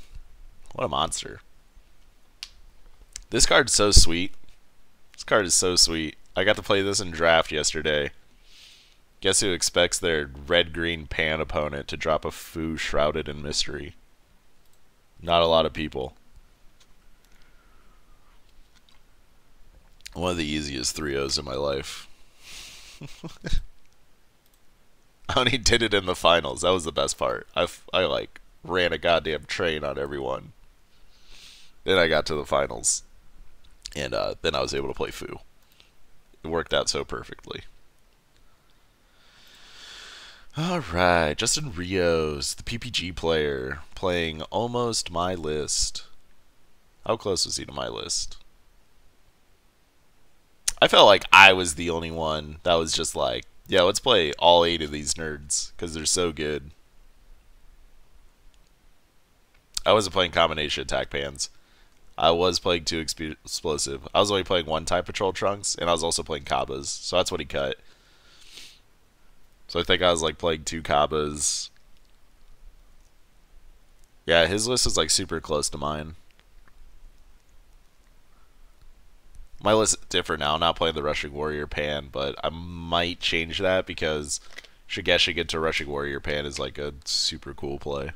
Speaker 1: What a monster. This card's so sweet. This card is so sweet. I got to play this in draft yesterday. Guess who expects their red-green pan opponent to drop a Fu Shrouded in Mystery? Not a lot of people. One of the easiest 3-0s in my life. I only did it in the finals. That was the best part. I like ran a goddamn train on everyone. Then I got to the finals, and then I was able to play Fu. It worked out so perfectly. All right, Justin Rios, the PPG player, playing almost my list. How close was he to my list? I felt like I was the only one that was just like, yeah, let's play all 8 of these nerds because they're so good. I wasn't playing combination attack pans. I was playing 2 explosive. I was only playing 1 Time Patrol Trunks, and I was also playing Kabbas, so that's what he cut. So I think I was like playing 2 Kabbas. Yeah, his list is like super close to mine. My list is different now. I'm not playing the Rushing Warrior pan, but I might change that because Shigeshi into Rushing Warrior pan is like a super cool play.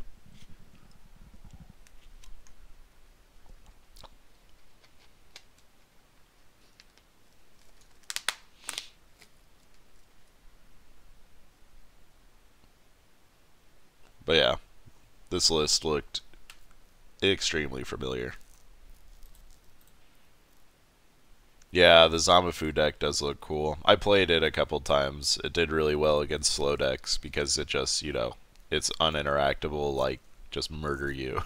Speaker 1: But yeah, this list looked extremely familiar. Yeah, the Zamafu deck does look cool. I played it a couple times. It did really well against slow decks because it just, you know, it's uninteractable, like, just murder you.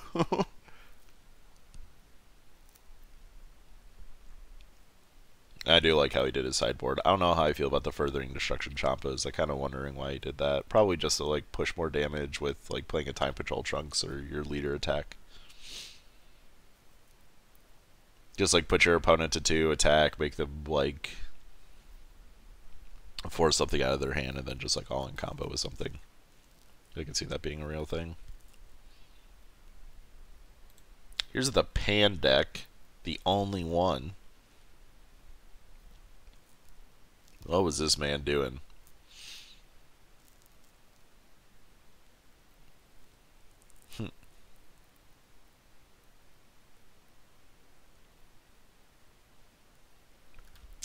Speaker 1: I do like how he did his sideboard. I don't know how I feel about the Furthering Destruction Champas. I'm kind of wondering why he did that. Probably just to, like, push more damage with, like, playing a Time Patrol Trunks or your leader attack. Just like put your opponent to 2, attack, make them like force something out of their hand, and then just like all in combo with something. I can see that being a real thing. Here's the pan deck, the only one. What was this man doing?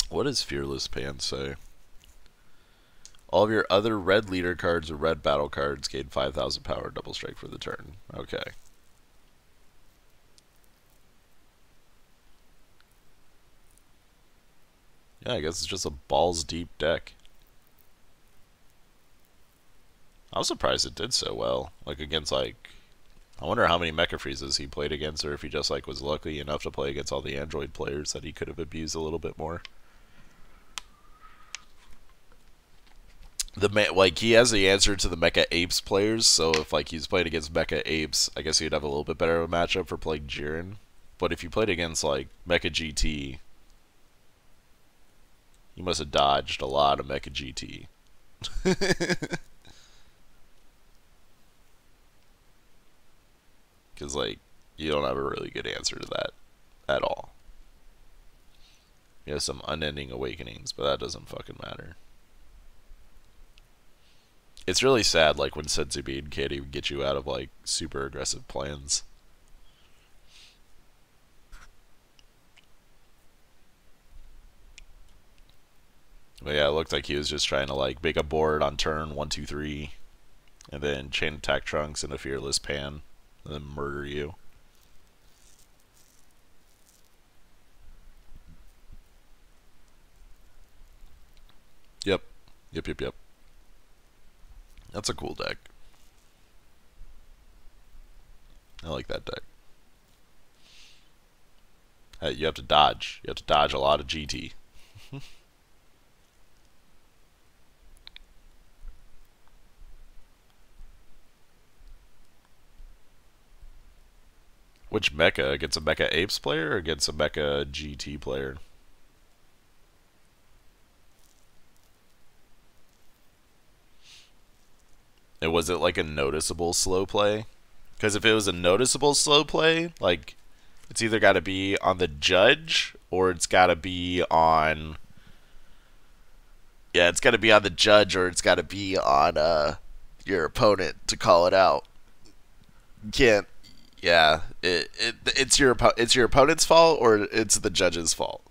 Speaker 1: What does Fearless Pan say? All of your other red leader cards or red battle cards gain 5,000 power, double strike for the turn. Okay. Yeah, I guess it's just a balls deep deck. I was surprised it did so well. Like against like, I wonder how many Mecha Freezes he played against, or if he just like was lucky enough to play against all the Android players that he could have abused a little bit more. Like he has the answer to the Mecha Apes players, so if like he's played against Mecha Apes, I guess he'd have a little bit better of a matchup for playing Jiren. But if you played against like Mecha GT, you must have dodged a lot of Mecha GT. Because like you don't have a really good answer to that at all. You have some unending awakenings, but that doesn't fucking matter. It's really sad, like, when Senzu Bean can't even get you out of, like, super aggressive plans. But yeah, it looked like he was just trying to, like, make a board on turn 1, 2, 3, and then chain attack Trunks and a Fearless Pan, and then murder you. Yep. Yep. That's a cool deck. I like that deck. Hey, you have to dodge. You have to dodge a lot of GT. Which mecha? Against a Mecha Apes player or against a Mecha GT player? And was it like a noticeable slow play? Because if it was a noticeable slow play, like it's either got to be on the judge or it's got to be on. Yeah, it's got to be on the judge or it's got to be on your opponent to call it out. You can't. Yeah, it's your opponent's fault or it's the judge's fault.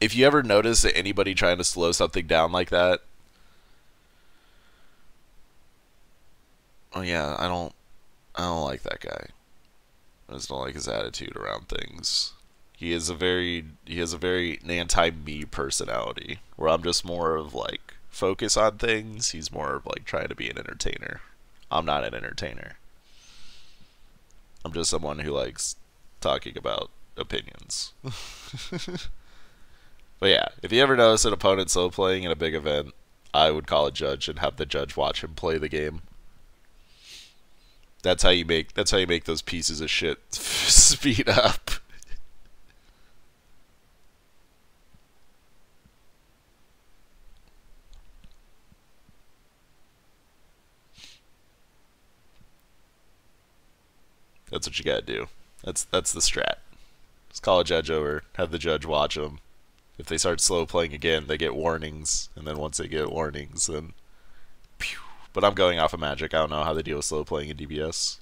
Speaker 1: If you ever notice that anybody trying to slow something down like that, oh yeah, I don't like that guy. I just don't like his attitude around things. He has a very anti-me personality where I'm just more of like focus on things. He's more of like trying to be an entertainer. I'm not an entertainer. I'm just someone who likes talking about opinions. But yeah, if you ever notice an opponent slow playing in a big event, I would call a judge and have the judge watch him play the game. That's how you make those pieces of shit speed up. That's what you gotta do. That's the strat. Just call a judge over, have the judge watch them. If they start slow playing again, they get warnings, and then once they get warnings, then pew. But I'm going off of Magic. I don't know how they deal with slow playing in DBS.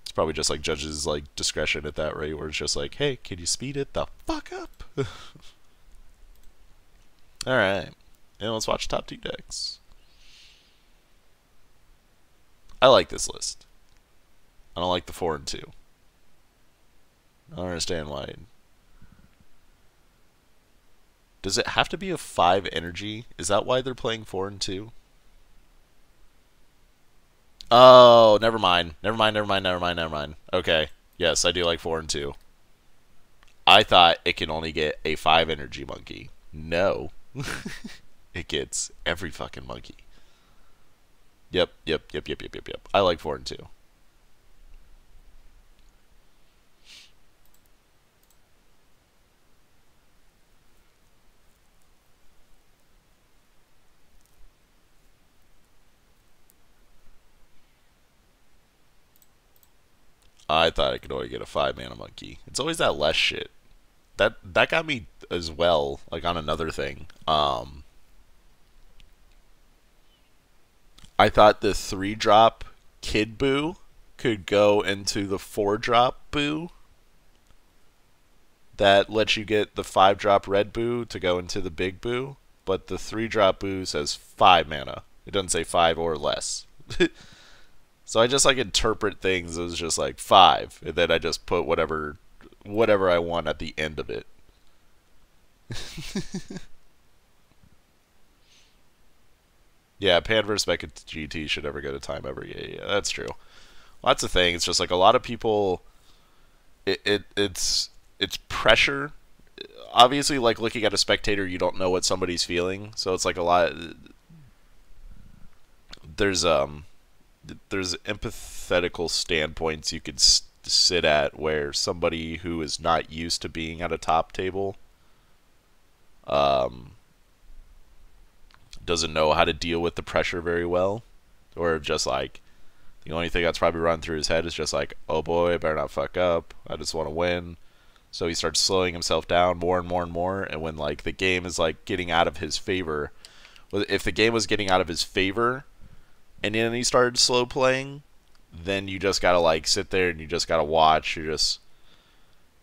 Speaker 1: It's probably just like judges' like discretion at that rate, where it's just like, hey, can you speed it the fuck up? All right, and let's watch top 2 decks. I like this list. I don't like the 4 and 2. I don't understand why. Does it have to be a 5 energy? Is that why they're playing 4 and 2? Oh, never mind. Never mind. Okay. Yes, I do like 4 and 2. I thought it can only get a 5 energy monkey. No. It gets every fucking monkey. Yep. I like 4 and 2. I thought I could only get a 5 mana monkey. It's always that less shit. That got me as well, like on another thing. I thought the 3-drop Kid Boo could go into the 4-drop Boo. That lets you get the 5-drop Red Boo to go into the Big Boo. But the 3-drop Boo says 5 mana. It doesn't say 5 or less. So I just like interpret things as just like 5, and then I just put whatever I want at the end of it. Yeah, Pan vs. Mecha GT should never go to time ever. Yeah, that's true. Well, that's the thing. It's just like a lot of people. It's pressure. Obviously, like looking at a spectator, you don't know what somebody's feeling, so it's like a lot. There's empathetical standpoints you could sit at where somebody who is not used to being at a top table doesn't know how to deal with the pressure very well, or just like the only thing that's probably run through his head is just like, oh boy, I better not fuck up, I just want to win. So he starts slowing himself down more and more and more, and when like the game is like getting out of his favor, if the game was getting out of his favor and then he started slow playing, then you just gotta like sit there and you just gotta watch. You're just,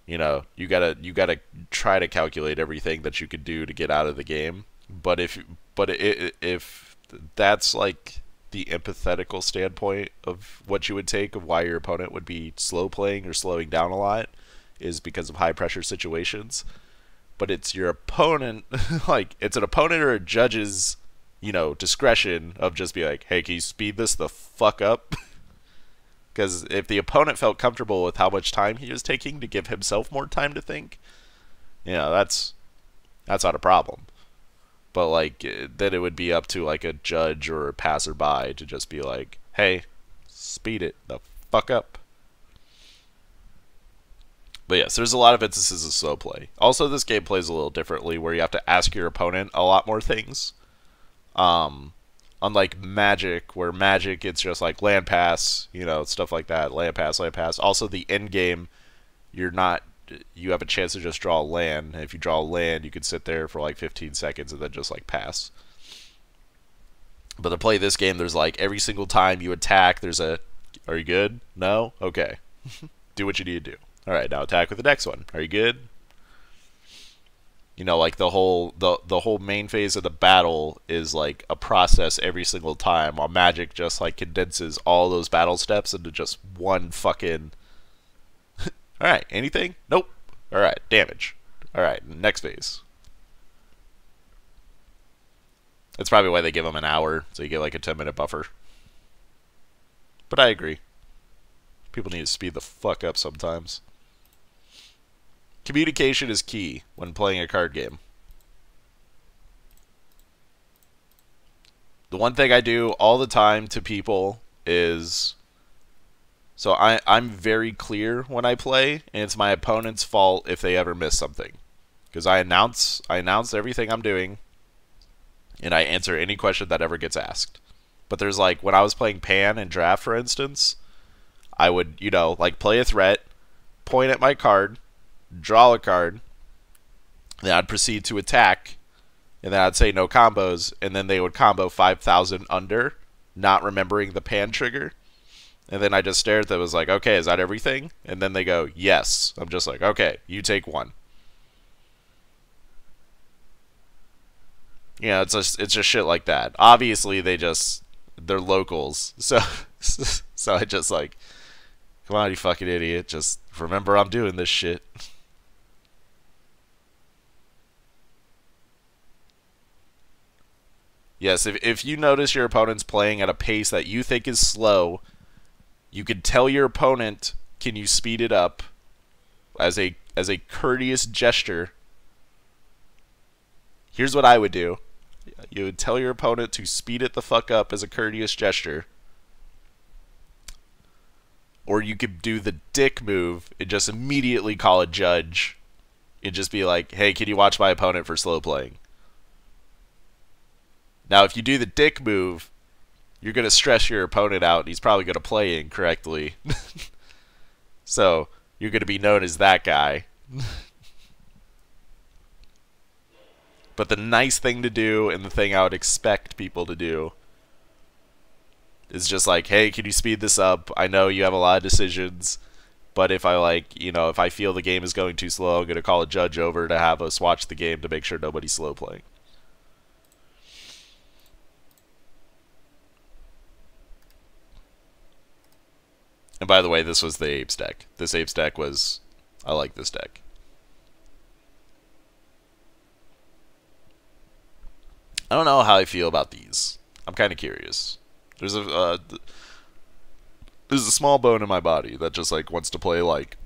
Speaker 1: you gotta try to calculate everything that you could do to get out of the game. But if that's like the empathetical standpoint of what you would take of why your opponent would be slow playing or slowing down a lot, is because of high pressure situations. But it's your opponent, like it's an opponent or a judge's, discretion of just be like, hey, can you speed this the fuck up? Because if the opponent felt comfortable with how much time he was taking to give himself more time to think, that's not a problem. But like, then it would be up to like a judge or a passerby to just be like, hey, speed it the fuck up. But yes, there's a lot of instances of slow play. Also, this game plays a little differently, where you have to ask your opponent a lot more things. Unlike Magic, where Magic, it's just like land pass, you know, stuff like that. Land pass, land pass. Also, the end game, you have a chance to just draw a land. And if you draw a land, you can sit there for like 15 seconds and then just like pass. But to play this game, there's like every single time you attack, there's a, are you good? No? Okay. Do what you need to do. Alright, now attack with the next one. Are you good? You know, like the whole main phase of the battle is like a process every single time, while Magic just like condenses all those battle steps into just one fucking alright, anything? Nope. Alright, damage. Alright, next phase. That's probably why they give them an hour, so you get like a 10-minute buffer. But I agree. People need to speed the fuck up sometimes. Communication is key when playing a card game. The one thing I do all the time to people is... So I'm very clear when I play, and it's my opponent's fault if they ever miss something. Because I announce everything I'm doing, and I answer any question that ever gets asked. But there's like, when I was playing Pan and Draft, for instance, I would, you know, like play a threat, point at my card, draw a card, then I'd proceed to attack, and then I'd say no combos, and then they would combo 5,000 under, not remembering the Pan trigger. And then I just stare at them, was like, okay, is that everything? And then they go, yes. I'm just like, okay, you take one. Yeah, it's just shit like that. Obviously, they're locals. So I just like, come on, you fucking idiot. Just remember I'm doing this shit. Yes, if you notice your opponent's playing at a pace that you think is slow, you can tell your opponent, can you speed it up, as a courteous gesture. Here's what I would do. You would tell your opponent to speed it the fuck up as a courteous gesture. Or you could do the dick move and just immediately call a judge and just be like, hey, can you watch my opponent for slow playing? Now, if you do the dick move, you're going to stress your opponent out, and he's probably going to play incorrectly. So, you're going to be known as that guy. But the nice thing to do, and the thing I would expect people to do, is just like, hey, can you speed this up? I know you have a lot of decisions, but if if I feel the game is going too slow, I'm going to call a judge over to have us watch the game to make sure nobody's slow playing. And by the way, this was the Apes deck. This Apes deck was... I like this deck. I don't know how I feel about these. I'm kind of curious. There's a small bone in my body that just like wants to play like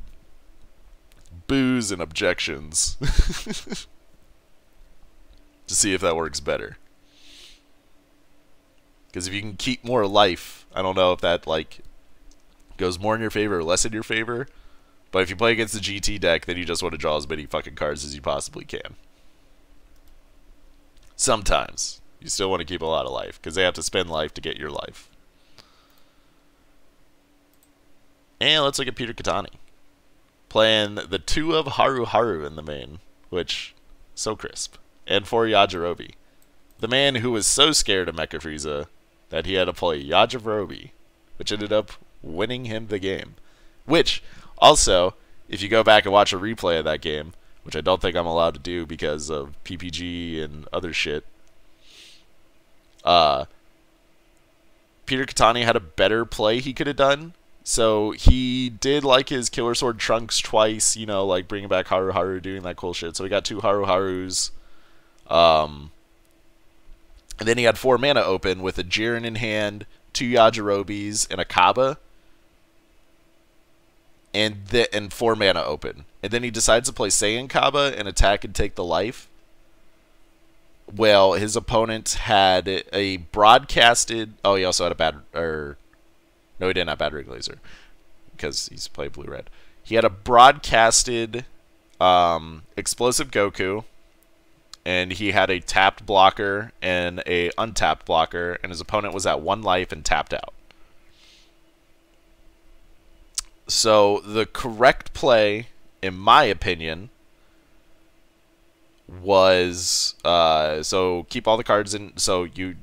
Speaker 1: booze and objections to see if that works better. Because if you can keep more life, I don't know if that like goes more in your favor or less in your favor. But if you play against the GT deck, then you just want to draw as many fucking cards as you possibly can. Sometimes. You still want to keep a lot of life, because they have to spend life to get your life. And let's look at Peter Katani. Playing the 2 of Haru Haru in the main, which, so crisp. And 4 Yajirobe. The man who was so scared of Mecha Frieza that he had to play Yajirobe, which ended up winning him the game. Which, also, if you go back and watch a replay of that game, which I don't think I'm allowed to do because of PPG and other shit, Peter Katani had a better play he could have done. So he did like his Killer Sword Trunks twice, you know, like bringing back Haru Haru, doing that cool shit. So he got 2 Haru Harus. And then he had 4 mana open with a Jiren in hand, 2 Yajirobes, and a Kaba. And 4 mana open. And then he decides to play Saiyan Kaba and attack and take the life. Well, his opponent had a broadcasted... Oh, he also had a bad... no, he didn't have bad Ring Laser. Because he's played blue-red. He had a broadcasted explosive Goku, and he had a tapped blocker and a untapped blocker, and his opponent was at 1 life and tapped out. So the correct play, in my opinion, was so keep all the cards in. So you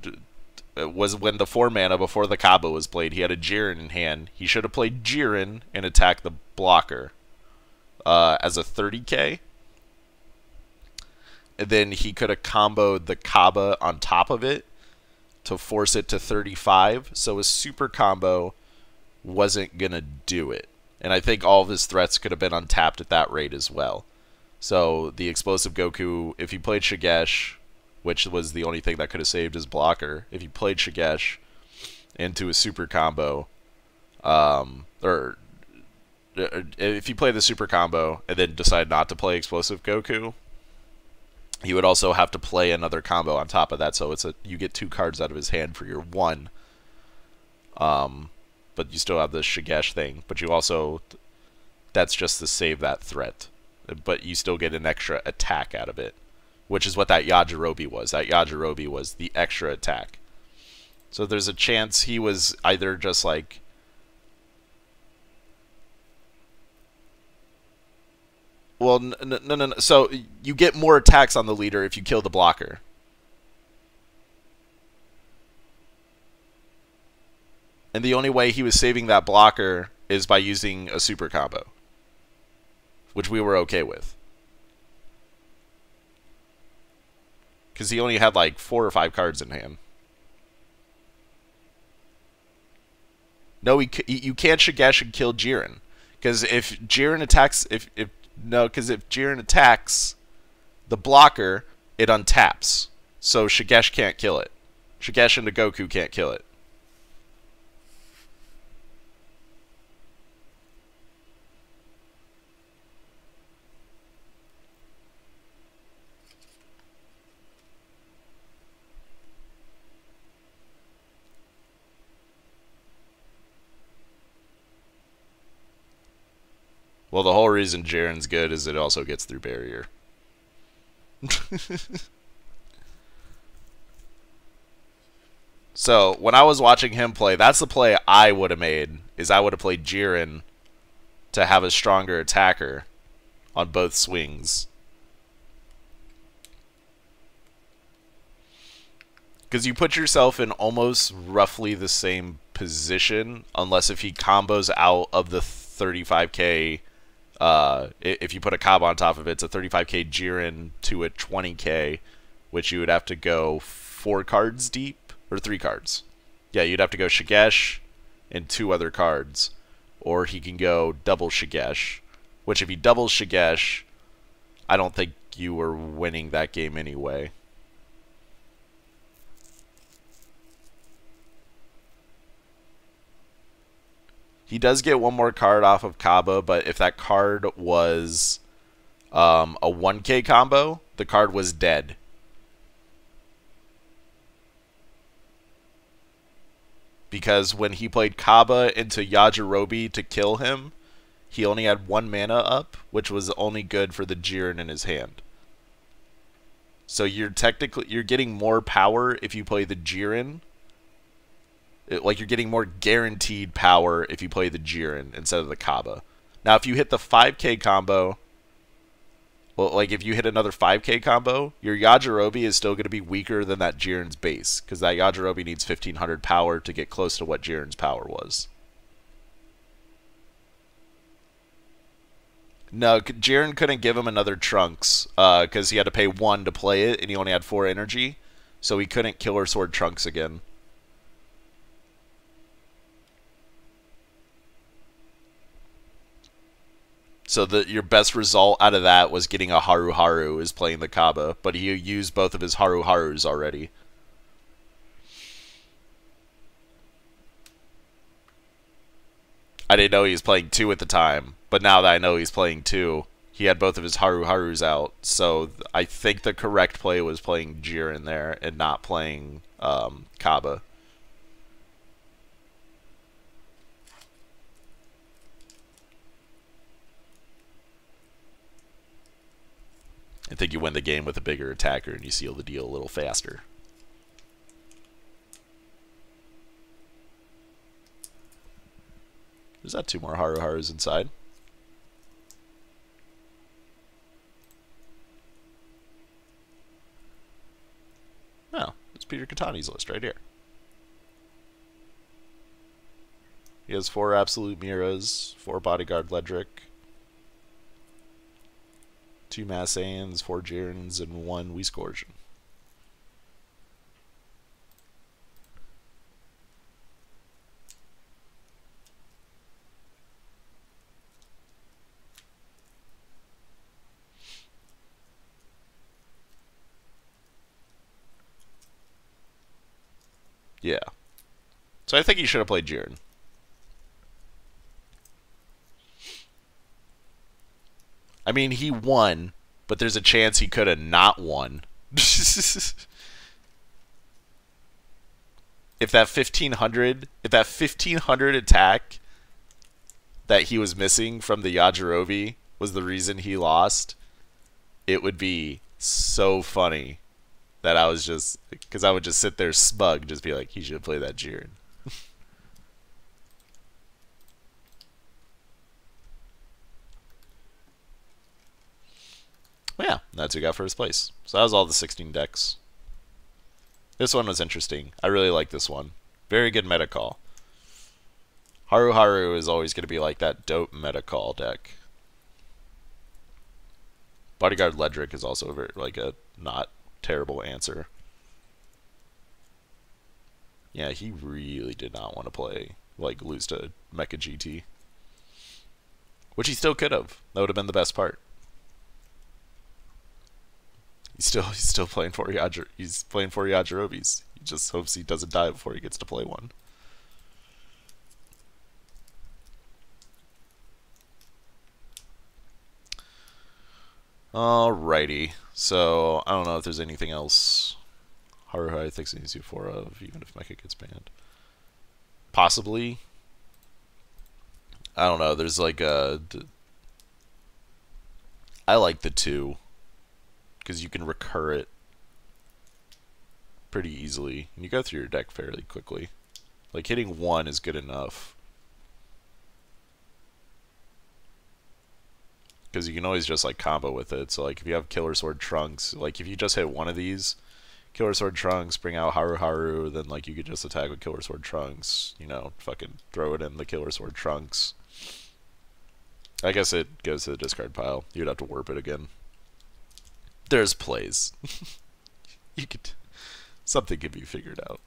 Speaker 1: was when the 4 mana before the Kaba was played, he had a Jiren in hand. He should have played Jiren and attacked the blocker as a 30k. And then he could have comboed the Kaba on top of it to force it to 35. So a super combo wasn't going to do it. And I think all of his threats could have been untapped at that rate as well. So the explosive Goku, if he played Shigesh, which was the only thing that could have saved his blocker, if he played Shigesh into a super combo, or if he played the super combo and then decide not to play explosive Goku, he would also have to play another combo on top of that. So you get 2 cards out of his hand for your 1. But you still have the Shigesh thing. But you also, that's just to save that threat. But you still get an extra attack out of it, which is what that Yajirobe was. That Yajirobe was the extra attack. So there's a chance he was either just like, well, no. So you get more attacks on the leader if you kill the blocker. And the only way he was saving that blocker is by using a super combo, which we were okay with. Because he only had like 4 or 5 cards in hand. No, you can't Shigesh and kill Jiren. Because if Jiren attacks, if Jiren attacks the blocker, it untaps. So Shigesh can't kill it. Shigesh into Goku can't kill it. Well, the whole reason Jiren's good is it also gets through barrier. So, when I was watching him play, that's the play I would have made, is I would have played Jiren to have a stronger attacker on both swings. Because you put yourself in almost roughly the same position, unless if he combos out of the 35k. If you put a Kaba on top of it, it's a 35k Jiren to a 20k, which you would have to go 4 cards deep, or 3 cards. Yeah, you'd have to go Shigesh and 2 other cards, or he can go double Shigesh, which if he doubles Shigesh, I don't think you were winning that game anyway. He does get 1 more card off of Kaba, but if that card was a 1k combo, the card was dead. Because when he played Kaba into Yajirobe to kill him, he only had 1 mana up, which was only good for the Jiren in his hand. So you're getting more power if you play the Jiren. Like, you're getting more guaranteed power if you play the Jiren instead of the Kaba. Now, if you hit the 5k combo, well, like, if you hit another 5k combo, your Yajirobe is still going to be weaker than that Jiren's base, because that Yajirobe needs 1500 power to get close to what Jiren's power was. No, Jiren couldn't give him another Trunks, because he had to pay 1 to play it, and he only had 4 energy, so he couldn't Killer Sword Trunks again. So your best result out of that was getting a Haru Haru is playing the Kaba, but he used both of his Haru Harus already. I didn't know he was playing 2 at the time, but now that I know he's playing 2, he had both of his Haru Harus out. So I think the correct play was playing Jiren there and not playing Kaba. I think you win the game with a bigger attacker and you seal the deal a little faster. There's that 2 more Haru Harus inside. Oh, it's Peter Katani's list right here. He has 4 Absolute Miras, 4 Bodyguard Ledric, 2 Massans, 4 Jirens, and 1 Whiscourgeon. Yeah. So I think he should have played Jiren. I mean, he won, but there's a chance he could have not won. If that 1500 attack that he was missing from the Yajirobe was the reason he lost, it would be so funny that I was just, because I would just sit there smug, just be like, he should play that Jiren. Yeah, that's who got first place. So that was all the 16 decks. This one was interesting. I really like this one. Very good meta call. Haru Haru is always going to be like that dope meta call deck. Bodyguard Ledric is also very, like a not terrible answer. Yeah, he really did not want to play, like, lose to Mecha GT. Which he still could have. That would have been the best part. He's still playing for Yajirobes. He just hopes he doesn't die before he gets to play one. Alrighty. So I don't know if there's anything else Haruhai thinks he needs to do 4 of, even if Mecha gets banned. Possibly. I don't know. There's like a. I like the 2. Because you can recur it pretty easily. And you go through your deck fairly quickly. Like, hitting 1 is good enough. Because you can always just, like, combo with it. So, like, if you have Killer Sword Trunks, like, if you just hit one of these, Killer Sword Trunks, bring out Haru Haru, then, like, you could just attack with Killer Sword Trunks. You know, fucking throw it in the Killer Sword Trunks. I guess it goes to the discard pile. You'd have to warp it again. There's plays. You could, something can be figured out.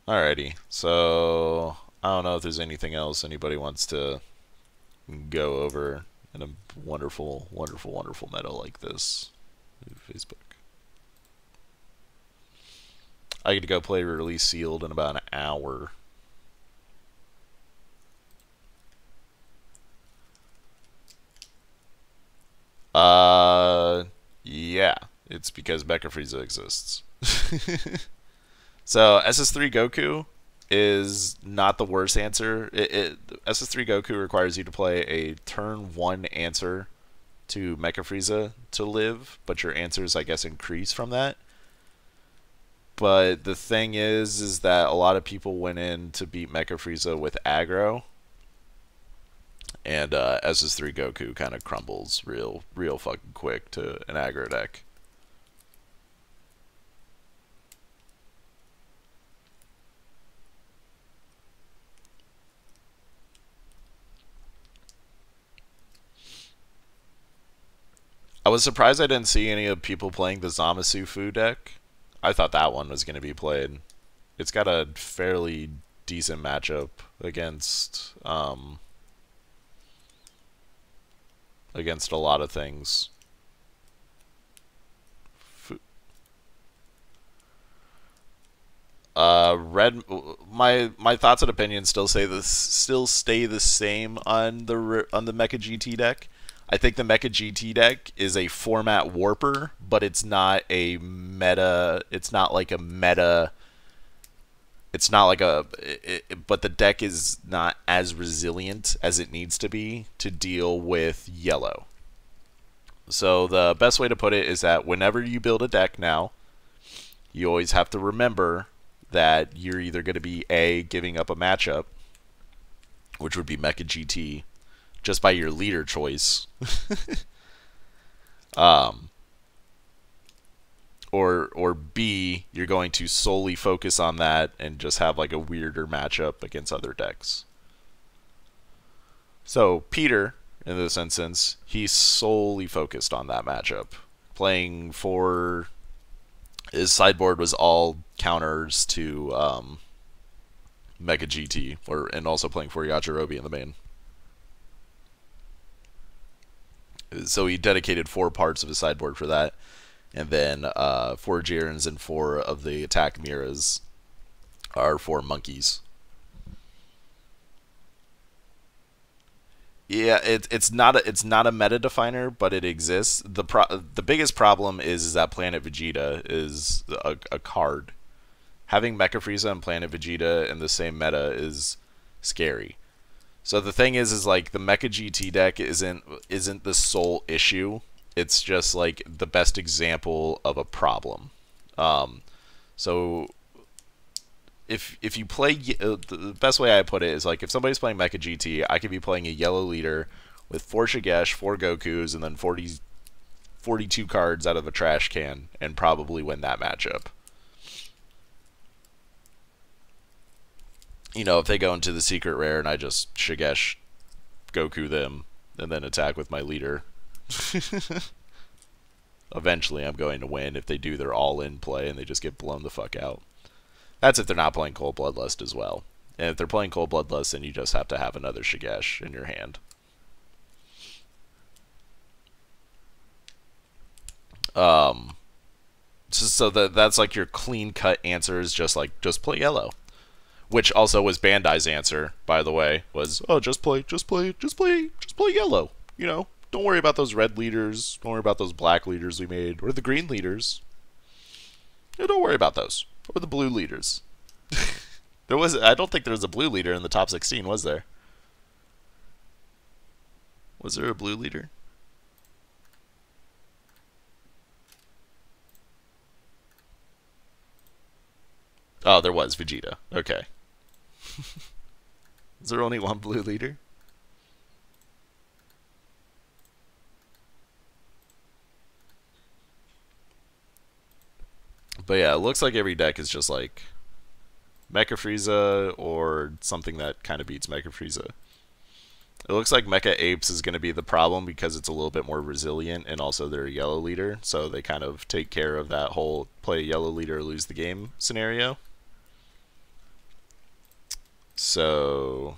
Speaker 1: Alrighty, so I don't know if there's anything else anybody wants to go over in a wonderful, wonderful, wonderful meta like this. Facebook. I get to go play Release Sealed in about an hour. Yeah, it's because Mecha Frieza exists. So SS3 Goku is not the worst answer. SS3 Goku requires you to play a turn 1 answer to Mecha Frieza to live, but your answers, I guess, increase from that. But the thing is that a lot of people went in to beat Mecha Frieza with aggro. And SS3 Goku kind of crumbles real fucking quick to an aggro deck. I was surprised I didn't see any of people playing the Zamasu Fu deck. I thought that one was going to be played. It's got a fairly decent matchup against against a lot of things. Red. My thoughts and opinions still stay the same on the Mecha GT deck. I think the Mecha GT deck is a format warper, but it's not a meta. It's not like a meta. It's not like but the deck is not as resilient as it needs to be to deal with yellow. So the best way to put it is that whenever you build a deck now, you always have to remember that you're either going to be A, giving up a matchup, which would be Mecha GT, just by your leader choice, or B, you're going to solely focus on that and just have like a weirder matchup against other decks. So Peter, in this instance, he's solely focused on that matchup. Playing for his sideboard was all counters to Mecha GT, and also playing for Yajirobe in the main. So he dedicated 4 parts of his sideboard for that. And then 4 Jirans and 4 of the attack Miras are 4 monkeys. Yeah, it's not a meta definer, but it exists. The biggest problem is that Planet Vegeta is a card. Having Mecha Frieza and Planet Vegeta in the same meta is scary. So the thing is like the Mecha GT deck isn't the sole issue. It's just like the best example of a problem. So if you play, the best way I put it is like if somebody's playing Mecha GT, I could be playing a yellow leader with 4 Shigesh, 4 Gokus, and then 42 cards out of a trash can, and probably win that matchup. You know, if they go into the secret rare and I just Shigesh Goku them and then attack with my leader, eventually I'm going to win. If they do their all-in play and they just get blown the fuck out. That's if they're not playing Cold Bloodlust as well. And if they're playing Cold Bloodlust, then you just have to have another Shigesh in your hand. So that's like your clean-cut answer is just play yellow. Which also was Bandai's answer, by the way, was, oh, just play yellow. You know, don't worry about those red leaders. Don't worry about those black leaders we made, or the green leaders. Yeah, don't worry about those, or the blue leaders. I don't think there was a blue leader in the top 16, was there? Was there a blue leader? Oh, there was Vegeta. Okay. Is there only one blue leader? But yeah, it looks like every deck is just like Mecha Frieza or something that kind of beats Mecha Frieza. It looks like Mecha Apes is going to be the problem because it's a little bit more resilient and also they're a yellow leader, so they kind of take care of that whole play a yellow leader, lose the game scenario. So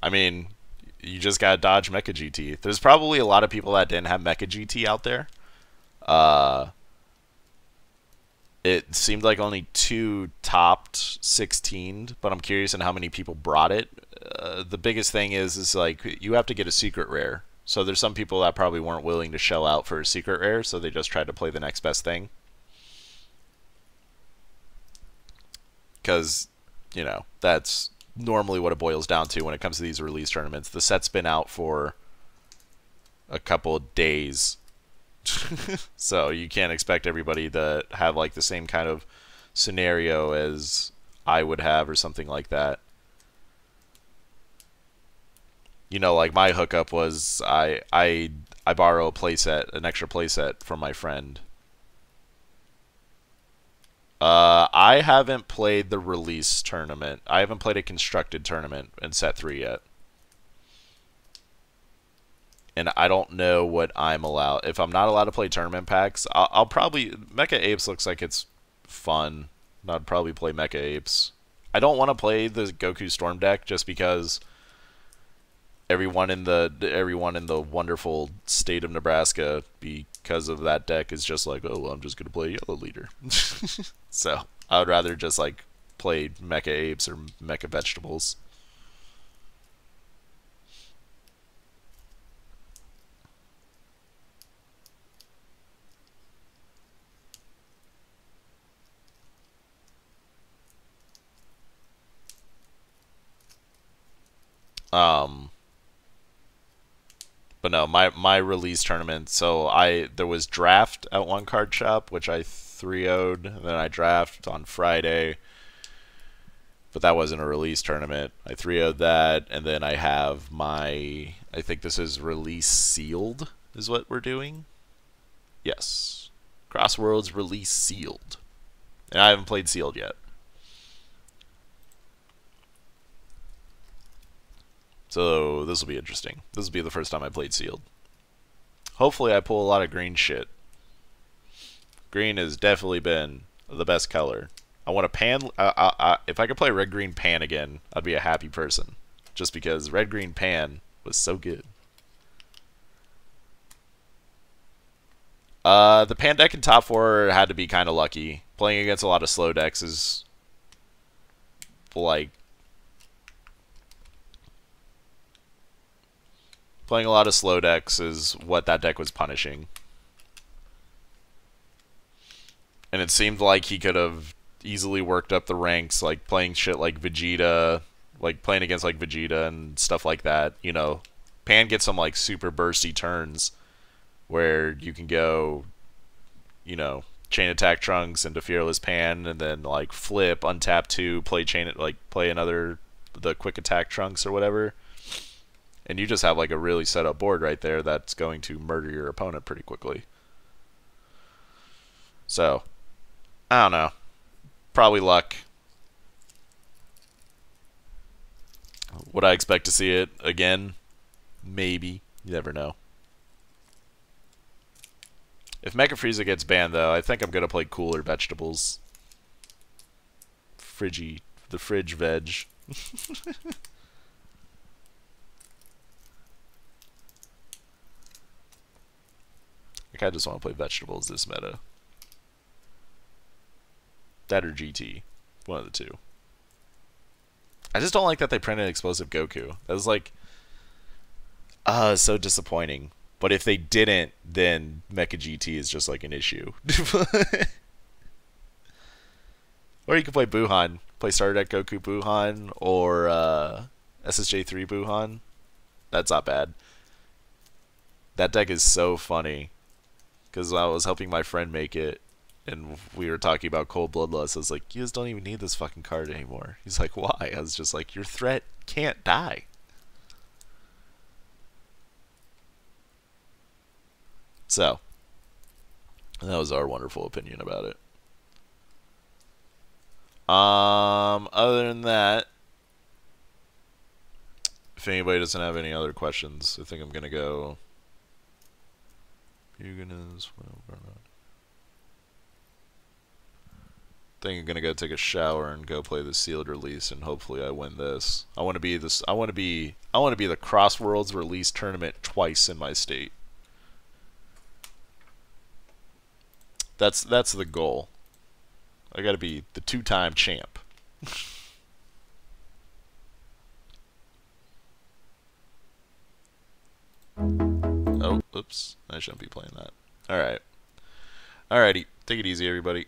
Speaker 1: I mean, you just gotta dodge Mecha GT. There's probably a lot of people that didn't have Mecha GT out there. It seemed like only 2 topped 16, but I'm curious on how many people brought it. The biggest thing is like you have to get a secret rare. So there's some people that probably weren't willing to shell out for a secret rare, so they just tried to play the next best thing. Because, you know, that's normally what it boils down to when it comes to these release tournaments. The set's been out for a couple of days. So you can't expect everybody to have like the same kind of scenario as I would have or something like that. You know, like my hookup was I borrow a playset, an extra playset from my friend. I haven't played the release tournament. I haven't played a constructed tournament in set 3 yet. And I don't know what I'm allowed. If I'm not allowed to play tournament packs, I'll probably... Mecha Apes looks like it's fun. I'd probably play Mecha Apes. I don't want to play the Goku Storm deck just because everyone in the wonderful state of Nebraska, because of that deck, is just like, oh, well, I'm just going to play Yellow Leader. So I would rather just like play Mecha Apes or Mecha Vegetables. Um, but no, my release tournament. So there was draft at one card shop, which I 3-0'd, and then I draft on Friday. But that wasn't a release tournament. I 3-0'd that, and then I have my, I think this is release sealed, is what we're doing. Yes. Crossworlds release sealed. And I haven't played sealed yet. So this will be interesting. This will be the first time I played sealed. Hopefully I pull a lot of green shit. Green has definitely been the best color. I want a pan. If I could play red-green pan again, I'd be a happy person. Just because red-green pan was so good. The pan deck in top 4 had to be kind of lucky. Playing against a lot of slow decks is like playing a lot of slow decks is what that deck was punishing. And it seemed like he could have easily worked up the ranks, like playing shit like Vegeta, like playing against like Vegeta and stuff like that. You know, Pan gets some like super bursty turns where you can go, you know, chain attack Trunks into Fearless Pan, and then like flip, untap 2, play play another the quick attack Trunks or whatever, and you just have like a really set up board right there that's going to murder your opponent pretty quickly. So I don't know. Probably luck. Would I expect to see it again? Maybe. You never know. If Mecha Frieza gets banned, though, I think I'm going to play cooler vegetables. The fridge veg. I kind of just want to play vegetables this meta. That or GT. One of the two. I just don't like that they printed Explosive Goku. That was like, so disappointing. But if they didn't, then Mecha GT is just like an issue. Or you could play Buhan. Play Starter Deck Goku Buhan or SSJ3 Buhan. That's not bad. That deck is so funny. Because I was helping my friend make it, and we were talking about Cold Bloodlust. I was like, you just don't even need this fucking card anymore. He's like, why? I was just like, your threat can't die. So, that was our wonderful opinion about it. Other than that, if anybody doesn't have any other questions, I think I'm gonna go. I think I'm gonna go take a shower and go play the sealed release, and hopefully I win this. I want to be this. I want to be the Crossworlds release tournament twice in my state. That's the goal. I gotta be the 2-time champ. Oh, oops. I shouldn't be playing that. Alright. Alrighty. Take it easy, everybody.